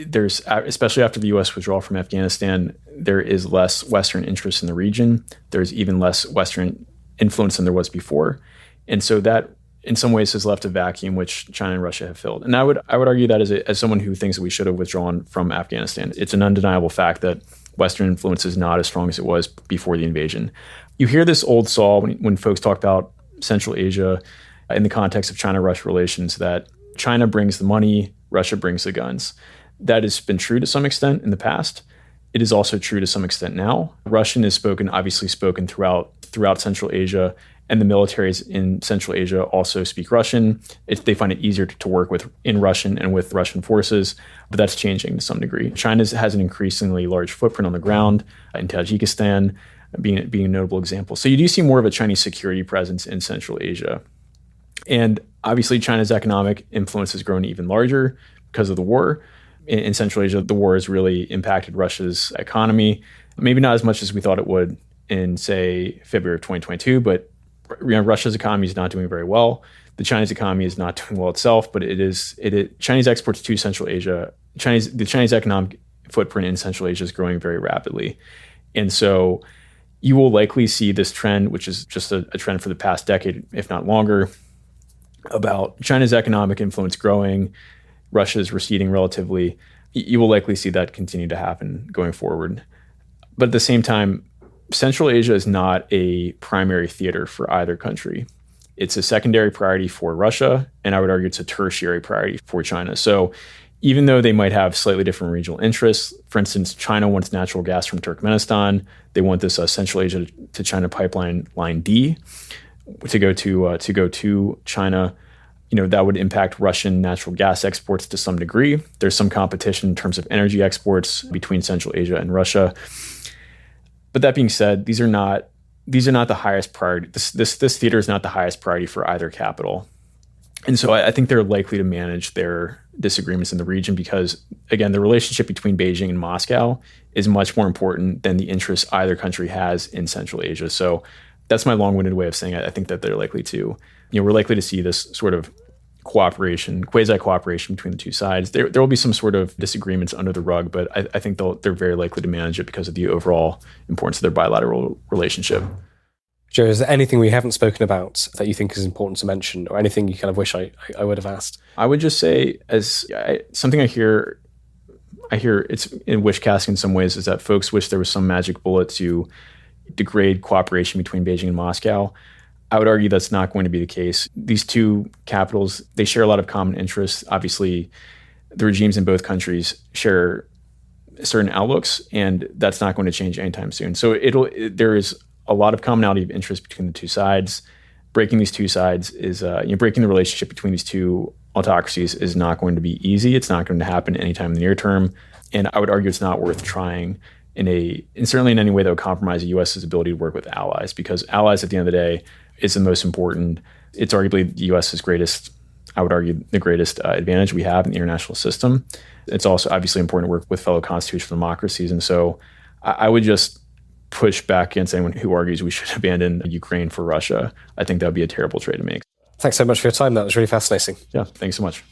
there's, especially after the U.S. withdrawal from Afghanistan, there is less Western interest in the region. There's even less Western influence than there was before. And so that, in some ways, has left a vacuum which China and Russia have filled. And I would argue that as someone who thinks that we should have withdrawn from Afghanistan, it's an undeniable fact that Western influence is not as strong as it was before the invasion. You hear this old saw when folks talk about Central Asia in the context of China-Russia relations, that China brings the money, Russia brings the guns. That has been true to some extent in the past. It is also true to some extent now. Russian is obviously spoken throughout Central Asia, and the militaries in Central Asia also speak Russian. They find it easier to work in Russian and with Russian forces, but that's changing to some degree. China has an increasingly large footprint on the ground in Tajikistan, being a notable example. So you do see more of a Chinese security presence in Central Asia. And obviously China's economic influence has grown even larger because of the war. In Central Asia, the war has really impacted Russia's economy, maybe not as much as we thought it would in, say, February of 2022, but Russia's economy is not doing very well. The Chinese economy is not doing well itself, but Chinese exports to Central Asia, the Chinese economic footprint in Central Asia is growing very rapidly. And so you will likely see this trend, which is just a trend for the past decade, if not longer, about China's economic influence growing, Russia's receding relatively. You will likely see that continue to happen going forward. But at the same time, Central Asia is not a primary theater for either country. It's a secondary priority for Russia, and I would argue it's a tertiary priority for China. So even though they might have slightly different regional interests, for instance, China wants natural gas from Turkmenistan. They want this Central Asia to China pipeline, Line D, to go to China. That would impact Russian natural gas exports to some degree. There's some competition in terms of energy exports between Central Asia and Russia. But that being said, these are not the highest priority. This theater is not the highest priority for either capital. And so I think they're likely to manage their disagreements in the region because, again, the relationship between Beijing and Moscow is much more important than the interests either country has in Central Asia. So that's my long-winded way of saying it. I think that they're likely to, we're likely to see this sort of quasi-cooperation between the two sides. There will be some sort of disagreements under the rug, but I think they're very likely to manage it because of the overall importance of their bilateral relationship. Joe, is there anything we haven't spoken about that you think is important to mention, or anything you kind of wish I would have asked? I would just say, something I hear it's in wishcasting in some ways, is that folks wish there was some magic bullet to degrade cooperation between Beijing and Moscow. I would argue that's not going to be the case. These two capitals, they share a lot of common interests. Obviously, the regimes in both countries share certain outlooks, and that's not going to change anytime soon. So there is a lot of commonality of interest between the two sides. Breaking these two sides is, breaking the relationship between these two autocracies is not going to be easy. It's not going to happen anytime in the near term. And I would argue it's not worth trying and certainly in any way that would compromise the U.S.'s ability to work with allies, because allies at the end of the day is the most important. It's arguably the U.S.'s greatest, I would argue, the greatest advantage we have in the international system. It's also obviously important to work with fellow constitutional democracies. And so I would just push back against anyone who argues we should abandon Ukraine for Russia. I think that would be a terrible trade to make. Thanks so much for your time. That was really fascinating. Yeah, thanks so much.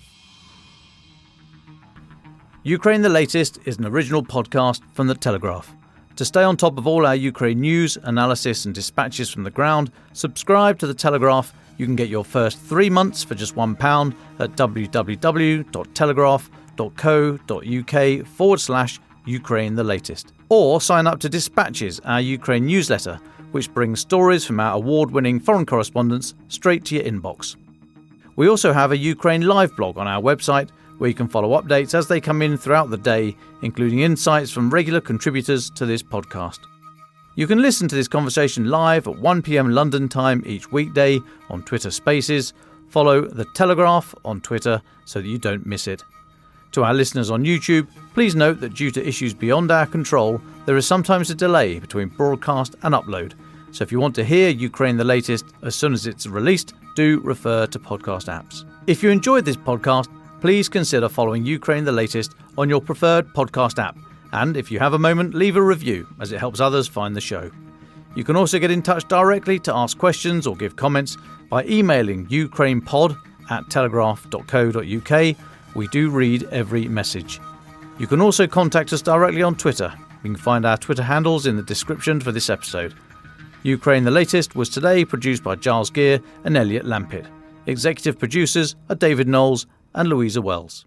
Ukraine the Latest is an original podcast from The Telegraph. To stay on top of all our Ukraine news, analysis and dispatches from the ground, subscribe to The Telegraph. You can get your first 3 months for just £1 at www.telegraph.co.uk/Ukraine the Latest. Or sign up to Dispatches, our Ukraine newsletter, which brings stories from our award-winning foreign correspondents straight to your inbox. We also have a Ukraine live blog on our website, where you can follow updates as they come in throughout the day, including insights from regular contributors to this podcast. You can listen to this conversation live at 1 p.m. London time each weekday on Twitter Spaces. Follow The Telegraph on Twitter so that you don't miss it. To our listeners on YouTube, please note that due to issues beyond our control, there is sometimes a delay between broadcast and upload. So if you want to hear Ukraine the Latest as soon as it's released, do refer to podcast apps. If you enjoyed this podcast, please consider following Ukraine the Latest on your preferred podcast app. And if you have a moment, leave a review, as it helps others find the show. You can also get in touch directly to ask questions or give comments by emailing ukrainepod@telegraph.co.uk. We do read every message. You can also contact us directly on Twitter. You can find our Twitter handles in the description for this episode. Ukraine the Latest was today produced by Giles Gear and Elliot Lampitt. Executive producers are David Knowles and Louisa Wells.